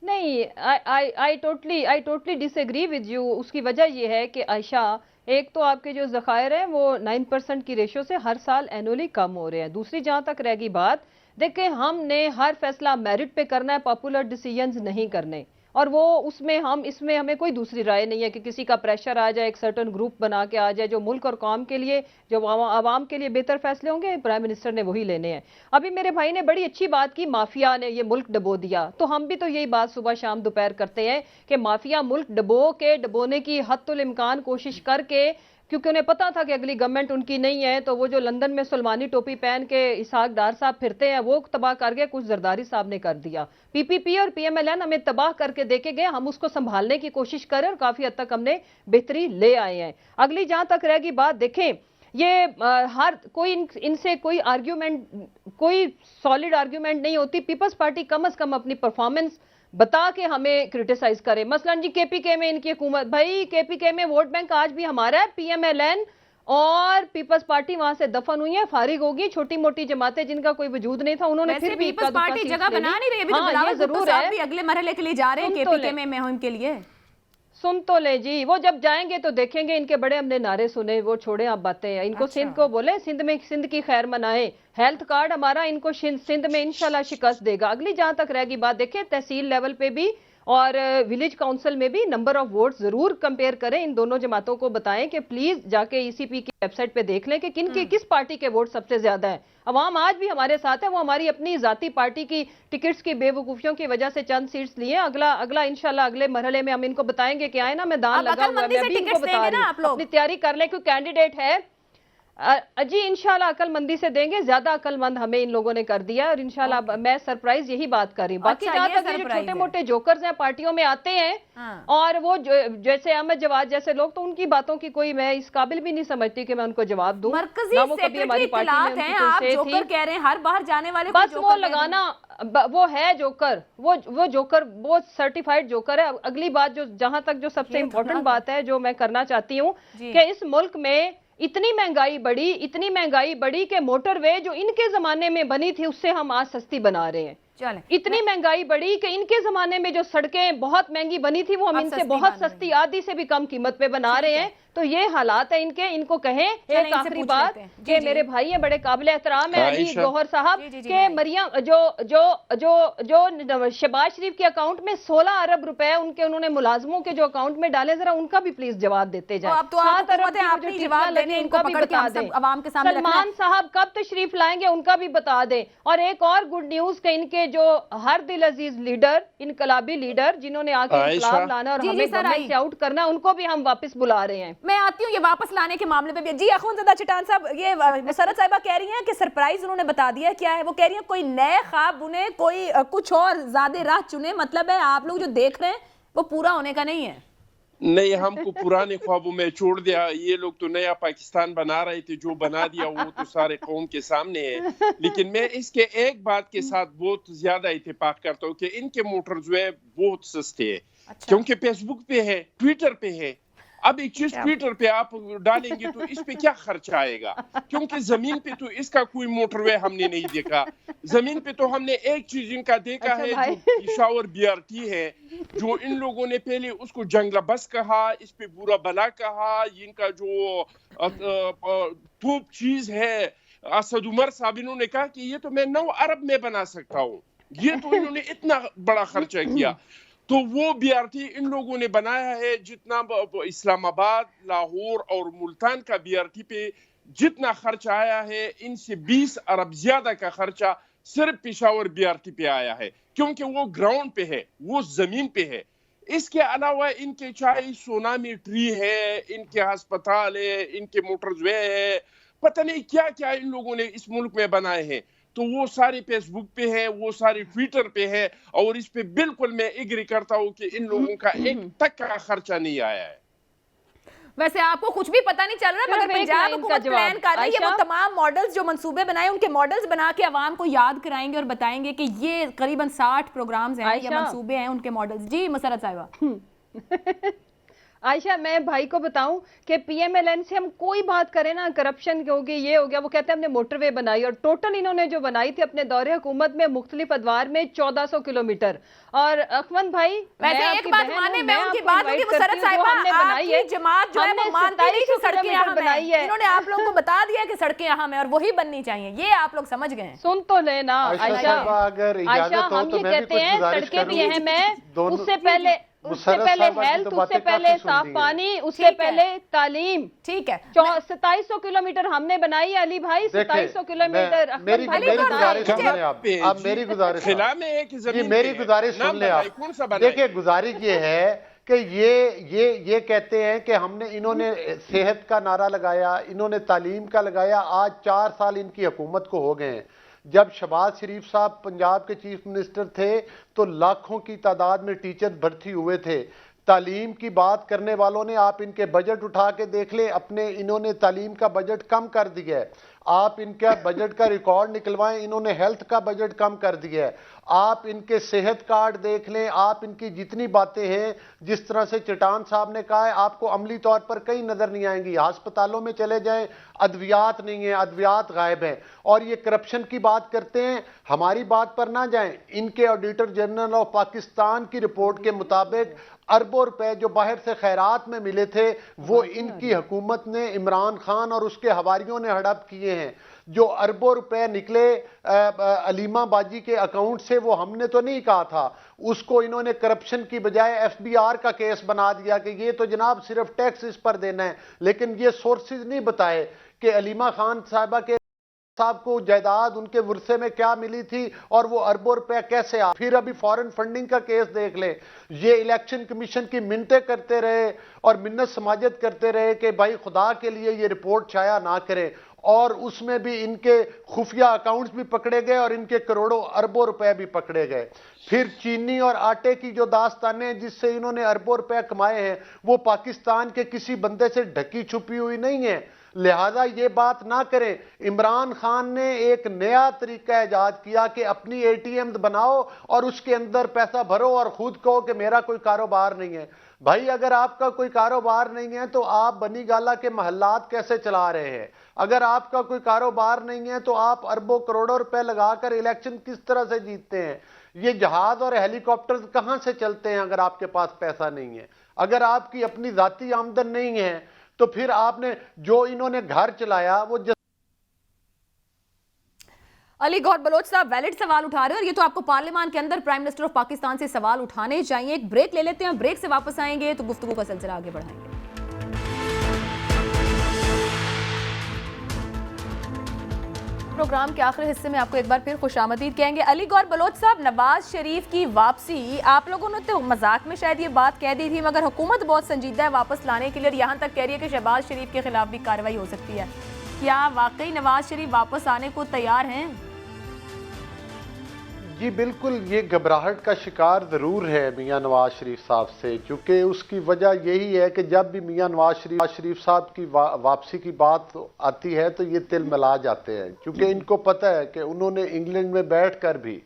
نہیں، I totally disagree with you. اس کی وجہ یہ ہے کہ عائشہ، ایک تو آپ کے جو ذخائر ہیں وہ 9% کی ریشو سے ہر سال اینولی کم ہو رہے ہیں. دوسری جہاں تک رہ گی بات، دیکھیں ہم نے ہر فیصلہ میرٹ پہ کرنا ہے، پاپولر ڈیسیجنز نہیں کرنے. اور وہ اس میں ہمیں کوئی دوسری رائے نہیں ہے کہ کسی کا پریشر آ جائے، ایک سرٹن گروپ بنا کے آ جائے. جو ملک اور قوم کے لیے، جو عوام کے لیے بہتر فیصلے ہوں گے، پرائم منسٹر نے وہی لینے ہیں. ابھی میرے بھائی نے بڑی اچھی بات کی، مافیا نے یہ ملک ڈبو دیا. تو ہم بھی تو یہی بات صبح شام دوپہر کرتے ہیں کہ مافیا ملک ڈبونے کی حد الامکان کوشش کر کے، کیونکہ انہیں پتا تھا کہ اگلی گورنمنٹ ان کی نہیں ہے، تو وہ جو لندن میں سلمانی ٹوپی پہن کے اسحاق ڈار صاحب پھرتے ہیں، وہ تباہ کر گئے. کچھ زرداری صاحب نے کر دیا. PPP اور PMLN ہمیں تباہ کر کے دیکھے گئے. ہم اس کو سنبھالنے کی کوشش کریں اور کافی حد تک ہم نے بہتری لے آئے ہیں. اگلی جہاں تک رہ گی بات، دیکھیں یہ کوئی ان سے کوئی سالڈ آرگیومنٹ نہیں ہوتی. پیپلز پارٹی کم از کم اپنی پرفارمنس بتا کے ہمیں کرٹیسائز کرے. مثلا جی KPK میں ان کی حکومت، بھائی KPK میں ووٹ بینک آج بھی ہمارا ہے. PMLN اور پیپلز پارٹی وہاں سے دفن ہوئی ہیں، فارغ ہوگی. چھوٹی موٹی جماعتیں جن کا کوئی وجود نہیں تھا، انہوں نے پھر بھی پیپلز پارٹی جگہ بنا نہیں رہی. ابھی تو بلاول بھٹو صاحب بھی اگلے مرحلے کے لیے جا رہے ہیں KPK میں مہم کے لیے. سن تو لے جی، وہ جب جائیں گے تو دیکھیں گے. ان کے بڑے ہم نے نعرے سنے، وہ چھوڑیں آپ باتیں. ان کو سندھ کو بولے، سندھ کی خیر منائیں. ہیلتھ کارڈ ہمارا ان کو سندھ میں انشاءاللہ شکست دے گا. اگلی جہاں تک رہ گی بات، دیکھیں تحصیل لیول پہ بھی اور ولیج کاؤنسل میں بھی نمبر آف ووٹ ضرور کمپیئر کریں، ان دونوں جماعتوں کو بتائیں کہ پلیز جا کے ای سی پی کی ویب سائٹ پہ دیکھ لیں کہ کس پارٹی کے ووٹ سب سے زیادہ ہیں۔ عوام آج بھی ہمارے ساتھ ہے، وہ ہماری اپنی ذاتی پارٹی کی ٹکٹس کی بے وقوفیوں کی وجہ سے چند سیٹس لیے، اگلا انشاءاللہ اگلے مرحلے میں ہم ان کو بتائیں گے کہ آئے نا میدان لگا ہوا ہے، میں بھی ان کو بتا رہی ہوں، اپنی تیاری کر لیں، کوئی کینڈیڈیٹ ہے جی انشاءاللہ عقل مندی سے دیں گے، زیادہ عقل مند ہمیں ان لوگوں نے کر دیا، اور انشاءاللہ میں سرپرائز یہی بات کر رہی ہوں۔ باقی جہاں تک یہ جو چھوٹے موٹے جوکرز ہیں پارٹیوں میں آتے ہیں اور وہ جیسے احمد جواد جیسے لوگ، تو ان کی باتوں کی کوئی میں اس قابل بھی نہیں سمجھتی کہ میں ان کو جواب دوں۔ مرکزی سیکرٹری اطلاعات ہیں، آپ جوکر کہہ رہے ہیں، ہر باہر جانے والے بس وہ لگانا، وہ ہے جوکر، وہ جوکر، وہ سرٹیفائیڈ جوکر ہے۔ اگلی بات جہاں تک جو سب سے امپورٹنٹ بات ہے جو میں کرنا چاہتی ہوں کہ اس ملک میں اتنی مہنگائی بڑی کہ موٹر وے جو ان کے زمانے میں بنی تھی اس سے ہم آج سستی بنا رہے ہیں۔ اتنی مہنگائی بڑی کہ ان کے زمانے میں جو سڑکیں بہت مہنگی بنی تھی وہ ہم ان سے بہت سستی، آدھی سے بھی کم قیمت پہ بنا رہے ہیں۔ تو یہ حالات ہیں ان کو کہیں۔ ایک آخری بات کہ میرے بھائی ہیں، بڑے قابل احترام ہیں علی گوہر صاحب، کہ مریم جو شہباز شریف کے اکاؤنٹ میں 16 ارب روپے انہوں نے ملازموں کے جو اکاؤنٹ میں ڈالے، ذرا ان کا بھی پلیز جواب دیتے جائیں۔ 7 ارب جو جواب دینے ان کا بھی بتا دیں۔ سلمان صاحب کب تشریف لائیں گے ان کا بھی بتا دیں۔ اور ایک اور گڈ نیوز کہ ان کے جو ہر دل عزیز لیڈر، انقلابی لیڈر جنہوں نے آ کے انقلاب لانا اور ہمیں گورنمنٹ سے آؤٹ کرنا، ان کو بھی ہم واپس بلا رہے ہیں۔ میں آتی ہوں یہ واپس لانے کے معاملے پہ بھی۔ جی اخونزادہ چٹان صاحب، یہ مسرت صاحبہ کہہ رہی ہیں کہ سرپرائز انہوں نے بتا دیا کیا ہے، وہ کہہ رہی ہیں کوئی نئے خواب انہیں، کوئی کچھ اور زیادہ راہ چنے، مطلب ہے آپ لوگ جو دیکھ رہے ہیں وہ پورا ہونے کا نہیں ہے۔ نہیں، ہم کو پرانے خوابوں میں چھوڑ دیا، یہ لوگ تو نیا پاکستان بنا رہے تھے، جو بنا دیا وہ تو سارے قوم کے سامنے ہے۔ لیکن میں اس کے ایک بات کے ساتھ بہت زیادہ اتفاق کرتا ہوں کہ ان کے موٹر جو ہے بہت سستے ہیں، کیونکہ فیس بک پہ ہے، ٹویٹر پہ ہے۔ اب ایک چیز ٹویٹر پہ آپ ڈالیں گے تو اس پہ کیا خرچ آئے گا، کیونکہ زمین پہ تو اس کا کوئی موٹر وے ہم نے نہیں دیکھا۔ زمین پہ تو ہم نے ایک چیز ان کا دیکھا ہے جو پشاور BRT ہے، جو ان لوگوں نے پہلے اس کو جنگلہ بس کہا، اس پہ برا بلا کہا، ان کا جو توپ چیز ہے اسد عمر صاحب، انہوں نے کہا کہ یہ تو میں 9 ارب میں بنا سکتا ہوں، یہ تو انہوں نے اتنا بڑا خرچہ کیا۔ تو وہ BRT ان لوگوں نے بنایا ہے جتنا اسلام آباد، لاہور اور ملتان کا BRT پہ جتنا خرچ آیا ہے، ان سے 20 ارب زیادہ کا خرچہ صرف پشاور BRT پہ آیا ہے، کیونکہ وہ گراؤنڈ پہ ہے، وہ زمین پہ ہے۔ اس کے علاوہ ان کے چاہے سونامی ٹری ہے، ان کے ہسپتال ہے، ان کے موٹر وے ہے، پتہ نہیں کیا کیا ان لوگوں نے اس ملک میں بنائے ہیں، تو وہ سارے فیس بک پہ ہے، وہ سارے ٹویٹر پہ ہے، اور اس پہ بالکل میں ایگری کرتا ہوں کہ ان لوگوں کا ایک تک کا خرچہ نہیں آیا ہے۔ ویسے آپ کو کچھ بھی پتہ نہیں چل رہا، مگر پنجاب حکومت پلان کر رہی ہے، وہ تمام ماڈلز جو منصوبے بنائے ان کے ماڈلز بنا کے عوام کو یاد کرائیں گے اور بتائیں گے کہ یہ قریباً 60 پروگرامز ہیں یا منصوبے ہیں ان کے ماڈلز۔ جی مسرت صاحبہ۔ عائشہ میں بھائی کو بتاؤں کہ PMLN سے ہم کوئی بات کریں نا، کرپشن ہوگی، یہ ہو گیا، وہ کہتے ہیں ہم نے موٹر وے بنائی، اور ٹوٹل انہوں نے جو بنائی تھی اپنے دور حکومت میں مختلف ادوار میں 1400 کلومیٹر۔ اور اخوند بھائی ویسے ایک بات مانے، میں ان کی بات ہوگی مسرت صاحبہ، آپ کی جماعت جو ہے وہ مانتی نہیں کہ سڑکیں اہم ہیں، انہوں نے آپ لوگوں کو بتا دیا کہ سڑکیں اہم ہیں اور وہی بننی چاہیے، یہ آپ لوگ سمجھ گئے ہیں۔ سن تو لینا عائشہ، ہم یہ کہتے ہیں سڑکیں بھی اہم ہیں، اس سے پہلے ہیلتھ، اس سے پہلے صاف پانی، اس سے پہلے تعلیم۔ ٹھیک ہے، 2700 کلومیٹر ہم نے بنائی ہے علی بھائی، 2700 کلومیٹر۔ میری گزارش سن لیں آپ، اب میری گزارش سن لیں آپ۔ دیکھیں گزارش یہ ہے کہ یہ کہتے ہیں کہ انہوں نے صحت کا نعرہ لگایا، انہوں نے تعلیم کا لگایا، آج 4 سال ان کی حکومت کو ہو گئے ہیں۔ جب شہباز شریف صاحب پنجاب کے چیف منسٹر تھے تو لاکھوں کی تعداد میں ٹیچر بھرتی ہوئے تھے۔ تعلیم کی بات کرنے والوں نے، آپ ان کے بجٹ اٹھا کے دیکھ لیں، انہوں نے تعلیم کا بجٹ کم کر دیا ہے۔ آپ ان کا بجٹ کا ریکارڈ نکلوائیں، انہوں نے ہیلتھ کا بجٹ کم کر دیا ہے۔ آپ ان کے صحت کارڈ دیکھ لیں، آپ ان کی جتنی باتیں ہیں، جس طرح سے چٹان صاحب نے کہا ہے، آپ کو عملی طور پر کہیں نظر نہیں آئیں گی۔ ہسپتالوں میں چلے جائیں، ادویات نہیں ہیں، ادویات غائب ہیں۔ اور یہ کرپشن کی بات کرتے ہیں، ہماری بات پر نہ جائیں، ان کے آڈیٹر جنرل آف پاکستان کی رپورٹ کے مطابق اربوں روپے جو باہر سے خیرات میں ملے تھے وہ ان کی حکومت نے، عمران خان اور اس کے حواریوں نے ہڑپ کیے ہیں۔ جو اربوں روپے نکلے علیمہ باجی کے اکاؤنٹ سے وہ ہم نے تو نہیں کہا تھا، اس کو انہوں نے کرپشن کی بجائے FBR کا کیس بنا دیا کہ یہ تو جناب صرف ٹیکس اس پر دینا ہے، لیکن یہ سورسز نہیں بتائے کہ علیمہ خان صاحبہ کے صاحب کو جائیداد ان کے ورثے میں کیا ملی تھی اور وہ اربوں روپے کیسے آ. پھر ابھی فارن فنڈنگ کا کیس دیکھ لیں، یہ الیکشن کمیشن کی منتیں کرتے رہے اور منت سماجت کرتے رہے کہ بھائی خدا کے لیے یہ رپورٹ شائع نہ کریں، اور اس میں بھی ان کے خفیہ اکاؤنٹس بھی پکڑے گئے اور ان کے کروڑوں اربوں روپے بھی پکڑے گئے. پھر چینی اور آٹے کی جو داستانیں جس سے انہوں نے اربوں روپے کمائے ہیں وہ پاکستان کے کسی بندے سے ڈھکی چھپی ہوئی نہیں ہے، لہذا یہ بات نہ کریں. عمران خان نے ایک نیا طریقہ ایجاد کیا کہ اپنی ATM بناؤ اور اس کے اندر پیسہ بھرو اور خود کہو کہ میرا کوئی کاروبار نہیں ہے. بھائی اگر آپ کا کوئی کاروبار نہیں ہے تو آپ بنی گالا کے محلات کیسے چلا رہے ہیں؟ اگر آپ کا کوئی کاروبار نہیں ہے تو آپ اربوں کروڑوں روپے لگا کر الیکشن کس طرح سے جیتتے ہیں؟ یہ جہاز اور ہیلی کاپٹر کہاں سے چلتے ہیں اگر آپ کے پاس پیسہ نہیں ہے؟ اگر آپ کی اپنی ذاتی آمدن نہیں ہے تو پھر آپ نے جو انہوں نے گھر چلایا وہ علی گور بلوچ صاحب ویلڈ سوال اٹھا رہے ہیں اور یہ تو آپ کو پارلیمان کے اندر پرائم منسٹر آف پاکستان سے سوال اٹھانے چاہیے. ایک بریک لے لیتے ہیں، بریک سے واپس آئیں گے تو گفتگو کا سلسلہ آگے بڑھائیں گے. پروگرام کے آخری حصے میں آپ کو ایک بار پھر خوش آمدید کہیں گے. علی گور بلوچ صاحب، نواز شریف کی واپسی آپ لوگوں نے تو مذاق میں شاید یہ بات کہہ دی تھی، مگر حکومت بہت سنجیدہ ہے واپس لانے کے لیے اور یہاں تک کہہ رہی ہے کہ شہباز شریف کے خلاف بھی کارروائی ہو سکتی ہے. کیا واقعی نواز شریف واپس آنے کو تیار ہیں؟ جی بالکل، یہ گھبراہٹ کا شکار ضرور ہے میاں نواز شریف صاحب سے، کیونکہ اس کی وجہ یہی ہے کہ جب بھی میاں نواز شریف صاحب کی واپسی کی بات آتی ہے تو یہ تل ملا جاتے ہیں، کیونکہ ان کو پتہ ہے کہ انہوں نے انگلینڈ میں بیٹھ کر بھی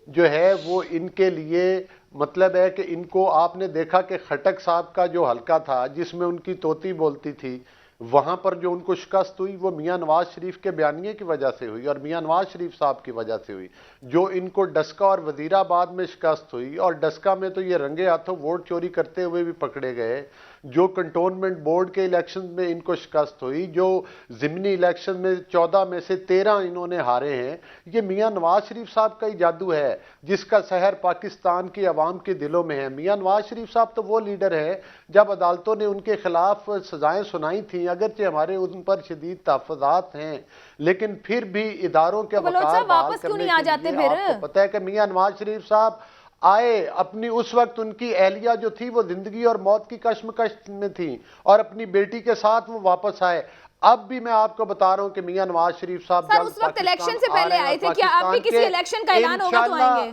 جو ہے وہ ان کے لیے مطلب ہے کہ ان کو آپ نے دیکھا کہ خٹک صاحب کا جو حلقہ تھا جس میں ان کی طوطی بولتی تھی، وہاں پر جو ان کو شکست ہوئی وہ میاں نواز شریف کے بیانیے کی وجہ سے ہوئی اور میاں نواز شریف صاحب کی وجہ سے ہوئی. جو ان کو ڈسکا اور وزیرآباد میں شکست ہوئی، اور ڈسکا میں تو یہ رنگے ہاتھوں ووٹ چوری کرتے ہوئے بھی پکڑے گئے، جو کنٹونمنٹ بورڈ کے الیکشن میں ان کو شکست ہوئی، جو ضمنی الیکشن میں 14 میں سے 13 انہوں نے ہارے ہیں، یہ میاں نواز شریف صاحب کا ہی جادو ہے جس کا سحر پاکستان کی عوام کے دلوں میں ہے. میاں نواز شریف صاحب تو وہ لیڈر ہے جب عدالتوں نے ان کے خلاف سزائیں سنائی تھیں، اگرچہ ہمارے ان پر شدید تحفظات ہیں لیکن پھر بھی اداروں کے وقار بحال کرنے کے لیے آپ کو پتہ ہے کہ میاں نواز شریف صاحب آئے، اپنی اس وقت ان کی اہلیہ جو تھی وہ زندگی اور موت کی کشمکش میں تھی اور اپنی بیٹی کے ساتھ وہ واپس آئے. اب بھی میں آپ کو بتا رہا ہوں کہ میاں نواز شریف صاحب سر اس وقت الیکشن سے پہلے آئے تھے، کیا آپ بھی کسی الیکشن کا اعلان ہوگا تو آئیں گے؟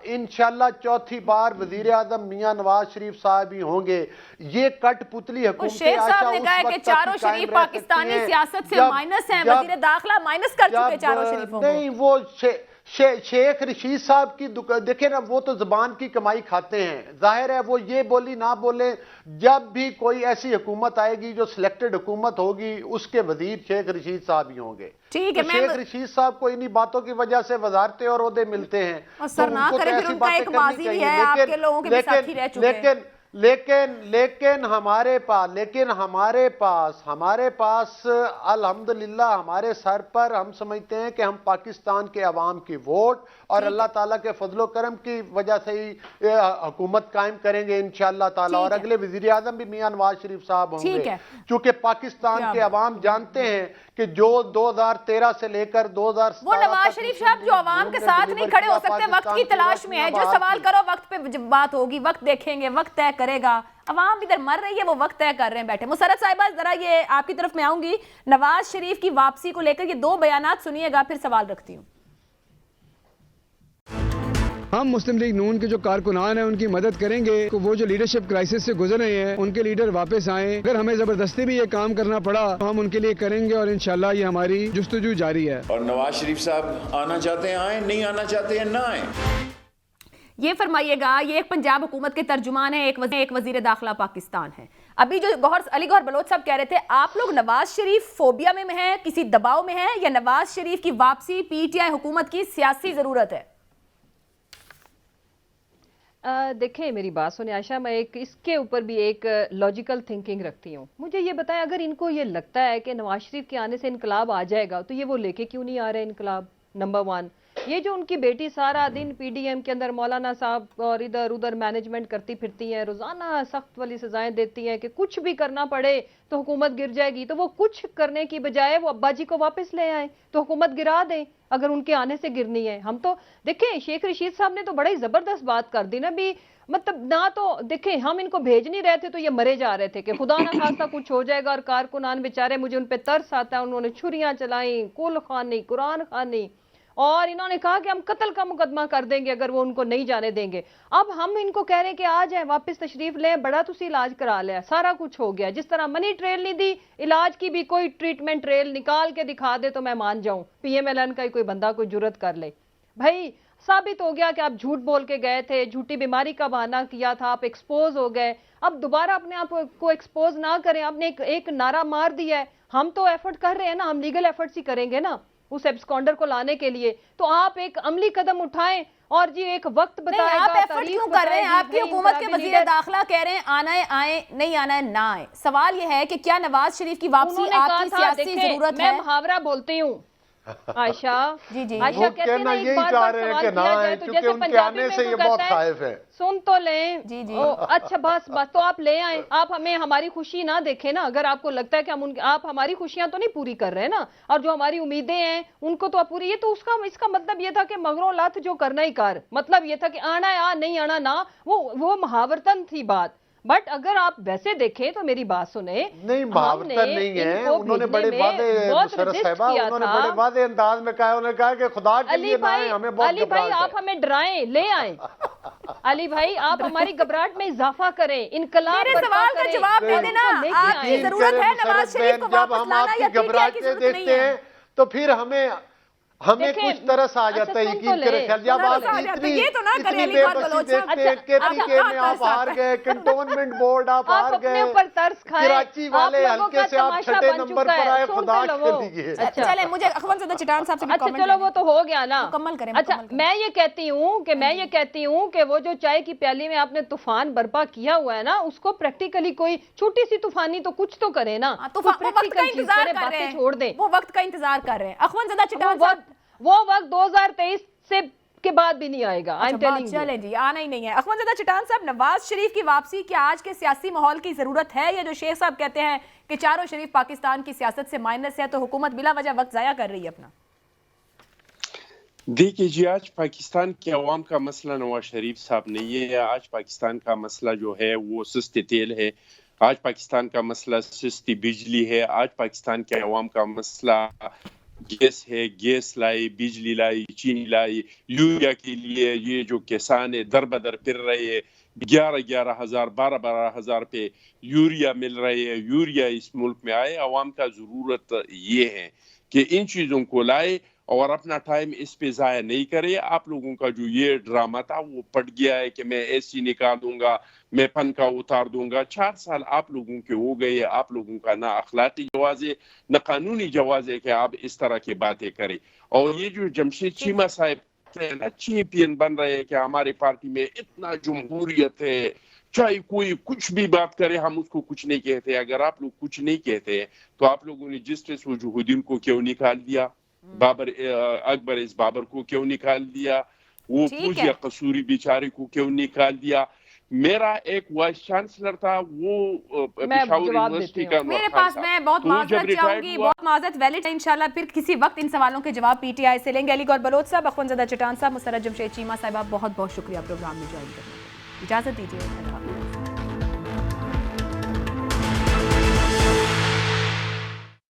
انشاءاللہ چوتھی بار وزیر اعظم میاں نواز شریف صاحب ہی ہوں گے. یہ کٹ پتلی حکومت شیخ صاحب نے کہا ہے کہ چاروں شریف پاکستانی سیاست سے مائنس ہیں، وزیر داخلہ مائنس کر چکے چاروں شریفوں کو. نہیں، وہ شیخ رشید صاحب کی دیکھیں نا، وہ تو زبان کی کمائی کھاتے ہیں، ظاہر ہے وہ یہ بولی نہ بولیں. جب بھی کوئی ایسی حکومت آئے گی جو سلیکٹڈ حکومت ہوگی اس کے وزیر شیخ رشید صاحب ہی ہوں گے. ٹھیک ہے، شیخ رشید صاحب کو انہی باتوں کی وجہ سے وزارتیں اور عہدے ملتے ہیں. سر نہ کریں، پھر ان کا ایک ماضی بھی ہے، آپ کے لوگوں کے بھی ساتھی رہ چکے ہیں. لیکن ہمارے پاس الحمدللہ ہمارے سر پر ہم سمجھتے ہیں کہ ہم پاکستان کے عوام کی ووٹ اور اللہ تعالیٰ کے فضل و کرم کی وجہ سے ہی حکومت قائم کریں گے انشاءاللہ تعالیٰ. اور اگلے وزیر اعظم بھی میاں نواز شریف صاحب ہوں گے، چونکہ پاکستان کے عوام جانتے ہیں کہ جو 2013 سے لے کر 2017 وہ نواز شریف صاحب جو عوام کے ساتھ نہیں کھڑے ہو سکتے، وقت کی تلاش میں ہے. جو سوال کرو وقت پہ بات ہوگی، وقت دیکھیں گے، وقت طے کرے گا. عوام ادھر مر رہی ہے، وہ وقت طے کر رہے ہیں بیٹھے. مسرت صاحبہ ذرا یہ آپ کی طرف میں آؤں گی، نواز شریف کی واپسی کو لے کر یہ 2 بیانات سنیے گا پھر سوال رکھتی ہوں. ہم مسلم لیگ نون کے جو کارکنان ہیں ان کی مدد کریں گے کہ وہ جو لیڈرشپ کرائسس سے گزر رہے ہیں ان کے لیڈر واپس آئیں. اگر ہمیں زبردستی بھی یہ کام کرنا پڑا تو ہم ان کے لیے کریں گے اور انشاءاللہ یہ ہماری جستجو جاری ہے. اور نواز شریف صاحب آنا چاہتے ہیں آئیں، نہیں آنا چاہتے ہیں نہ آئیں. یہ فرمائیے گا، یہ ایک پنجاب حکومت کے ترجمان ہیں، ایک وزیر داخلہ پاکستان ہے. ابھی جو علی گوہر بلوچ صاحب کہہ رہے تھے، آپ لوگ نواز شریف فوبیا میں ہیں، کسی دباؤ میں ہیں، یا نواز شریف کی واپسی PTI حکومت کی سیاسی ضرورت ہے؟ دیکھیں میری بات سنیں عائشہ، میں اس کے اوپر بھی ایک لاجیکل تھنکنگ رکھتی ہوں. مجھے یہ بتائیں اگر ان کو یہ لگتا ہے کہ نواز شریف کے آنے سے انقلاب آ جائے گا تو یہ وہ لے کے کیوں نہیں آ رہے انقلاب؟ نمبر 1 یہ جو ان کی بیٹی سارا دن پی ڈی ایم کے اندر مولانا صاحب اور ادھر ادھر مینجمنٹ کرتی پھرتی ہیں، روزانہ سخت والی سزائیں دیتی ہیں کہ کچھ بھی کرنا پڑے تو حکومت گر جائے گی، تو وہ کچھ کرنے کی بجائے وہ ابا جی کو واپس لے آئیں تو حکومت گرا دیں اگر ان کے آنے سے گرنی ہے. ہم تو دیکھیں شیخ رشید صاحب نے تو بڑی زبردست بات کر دی نا بھی، مطلب نہ تو دیکھیں ہم ان کو بھیج نہیں رہے تھے تو یہ مرے جا رہے تھے کہ خدا نہ خواستہ کچھ ہو جائے گا، اور کارکنان بیچارے مجھے ان پہ ترس آتا ہے، انہوں نے چھریاں چلائیں، کل خوانی، قرآن خوانی، اور انہوں نے کہا کہ ہم قتل کا مقدمہ کر دیں گے اگر وہ ان کو نہیں جانے دیں گے. اب ہم ان کو کہہ رہے ہیں کہ آ جائیں واپس تشریف لیں، بڑا تسی علاج کرا لیا، سارا کچھ ہو گیا، جس طرح منی ٹریل نہیں دی، علاج کی بھی کوئی ٹریٹمنٹ ٹریل نکال کے دکھا دے تو میں مان جاؤں، پی ایم ایل این کا کوئی بندہ کوئی جرت کر لے. بھائی ثابت ہو گیا کہ آپ جھوٹ بول کے گئے تھے، جھوٹی بیماری کا بہانہ کیا تھا، آپ ایکسپوز ہو گئے. اب دوبارہ اپنے آپ کو ایکسپوز نہ کریں. آپ نے ایک نعرہ مار دیا ہے، ہم تو ایفرٹ کر رہے ہیں نا، ہم لیگل ایفرٹس ہی کریں گے نا اس ایبسکونڈر کو لانے کے لیے، تو آپ ایک عملی قدم اٹھائیں اور جی ایک وقت بتائے گا. آپ ایفرٹ کیوں کر رہے ہیں؟ آپ کی حکومت کے وزیر داخلہ کہہ رہے ہیں آنا ہے آئیں، نہیں آنا ہے نہ آئیں. سوال یہ ہے کہ کیا نواز شریف کی واپسی آپ کی سیاسی ضرورت ہے؟ میں محاورہ بولتی ہوں عائشہ، جی عائشہ وہ کہتے ہیں نا یہی ایک بار چاہ رہے ہیں سوال کہ نہ کیا آئے جائے تو کیونکہ جیسے ان کے پنجابی آنے میں سے تو یہ کہتا بہت ہے خائف ہے. سن تو لیں. جی اچھا بس تو آپ لے آئیں. آپ ہمیں ہماری خوشی نہ دیکھیں نا، اگر آپ کو لگتا ہے کہ آپ ہماری خوشیاں تو نہیں پوری کر رہے نا، اور جو ہماری امیدیں ہیں ان کو تو آپ پوری، یہ تو اس کا مطلب یہ تھا کہ مغروں لات جو کرنا ہی کر، مطلب یہ تھا کہ آنا ہے آ، نہیں آنا نہ، وہ محاورتن تھی بات. بٹ اگر آپ ویسے دیکھیں تو میری بات سنیں، نہیں محاورتن نہیں ہے، انہوں نے بڑے واضح مسرت صاحبہ انہوں نے بڑے واضح انداز میں کہا، انہوں نے کہا کہ خدا کے لیے نہ آئیں، ہمیں بہت علی بھائی گھبراہٹ ہے. آپ ہمیں ڈرائیں، لے آئیں. علی بھائی آپ ہماری گھبراہٹ میں اضافہ کریں، انقلاب میرے سوال کا جواب دے دینا. آپ کی ضرورت ہے نواز شریف کو واپس لانا یا پی ٹی آئی کی ضرورت نہیں ہے؟ تو پھر ہمیں کچھ ترس آ جاتا ہے یقین کرے خیال. جب آپ اتنی بے بسی دیکھتے ہیں کہ پی کے میں آپ ہار گئے، کنٹونمنٹ بورڈ آپ ہار گئے، کراچی والے حلقے سے آپ چھٹے نمبر پر آئے، خدا کے لیے. چلیں مجھے اخوان زدہ چٹان صاحب سے بھی اچھا کامنٹ چلو وہ تو ہو گیا نا، مکمل کریں. اچھا میں یہ کہتی ہوں کہ وہ جو چائے کی پیالی میں آپ نے طوفان برپا کیا ہوا ہے نا، اس کو پریکٹیکلی کوئی چھوٹی سی طوفانی تو کچھ تو کرے نا. وقت کا انتظار کر رہے ہیں، چھوڑ دیں، وہ وقت کا انتظار کر رہے ہیں. اخوان زدہ چٹان صاحب وہ وقت 2023 سے کے بعد بھی نہیں آئے گا. چلیں جی آنا ہی نہیں ہے. اخوان زدہ چٹان صاحب نواز شریف کی واپسی کیا آج کے سیاسی ماحول کی ضرورت ہے، یا جو شیخ صاحب کہتے ہیں کہ چاروں شریف پاکستان کی سیاست سے مائنس ہے تو حکومت بلا وجہ وقت ضائع کر رہی ہے اپنا؟ دیکھیے جی آج پاکستان کے عوام کا مسئلہ نواز شریف صاحب نہیں ہے. آج پاکستان کا مسئلہ جو ہے وہ سستے تیل ہے، آج پاکستان کا مسئلہ سستی بجلی ہے، آج پاکستان کے عوام کا مسئلہ گیس ہے. گیس لائی، بجلی لائی، چینی لائی، یوریا کے لیے یہ جو کسان در بدر پھر رہے ہیں، 11,000 12,000 پہ یوریا مل رہے ہیں. یوریا اس ملک میں آئے، عوام کا ضرورت یہ ہے کہ ان چیزوں کو لائے اور اپنا ٹائم اس پہ ضائع نہیں کرے. آپ لوگوں کا جو یہ ڈرامہ تھا وہ پٹ گیا ہے کہ میں ایسی نکال دوں گا، میں پنکھا اتار دوں گا. 4 سال آپ لوگوں کے ہو گئے، آپ لوگوں کا نہ اخلاقی جواز ہے نہ قانونی جواز ہے کہ آپ اس طرح کی باتیں کریں. اور یہ جو جمشید چیمہ صاحب نا چیمپئن بن رہے ہیں کہ ہمارے پارٹی میں اتنا جمہوریت ہے، چاہے کوئی کچھ بھی بات کرے ہم اس کو کچھ نہیں کہتے. اگر آپ لوگ کچھ نہیں کہتے تو آپ لوگوں نے جسٹس وجوہ الدین کو کیوں نکال دیا، اکبر اس بابر کو کیوں نکال دیا، وہ پوجیہ قصوری بیچارے کو کیوں نکال دیا. میرا ایک وائس چانسلر تھا، وہ پشاور یونیورسٹی کا میرے پاس میں بہت معذرت چاہوں گی، بہت معذرت ویلڈ ہے. انشاءاللہ پھر کسی وقت ان سوالوں کے جواب پی ٹی آئی سے لیں گے. علی گور بلوچ صاحب، اخوان زدہ چٹان صاحب، مسرت جمشید چیمہ صاحبہ، بہت بہت شکریہ پروگرام میں جوائن کرنے. اجازت دیجیے.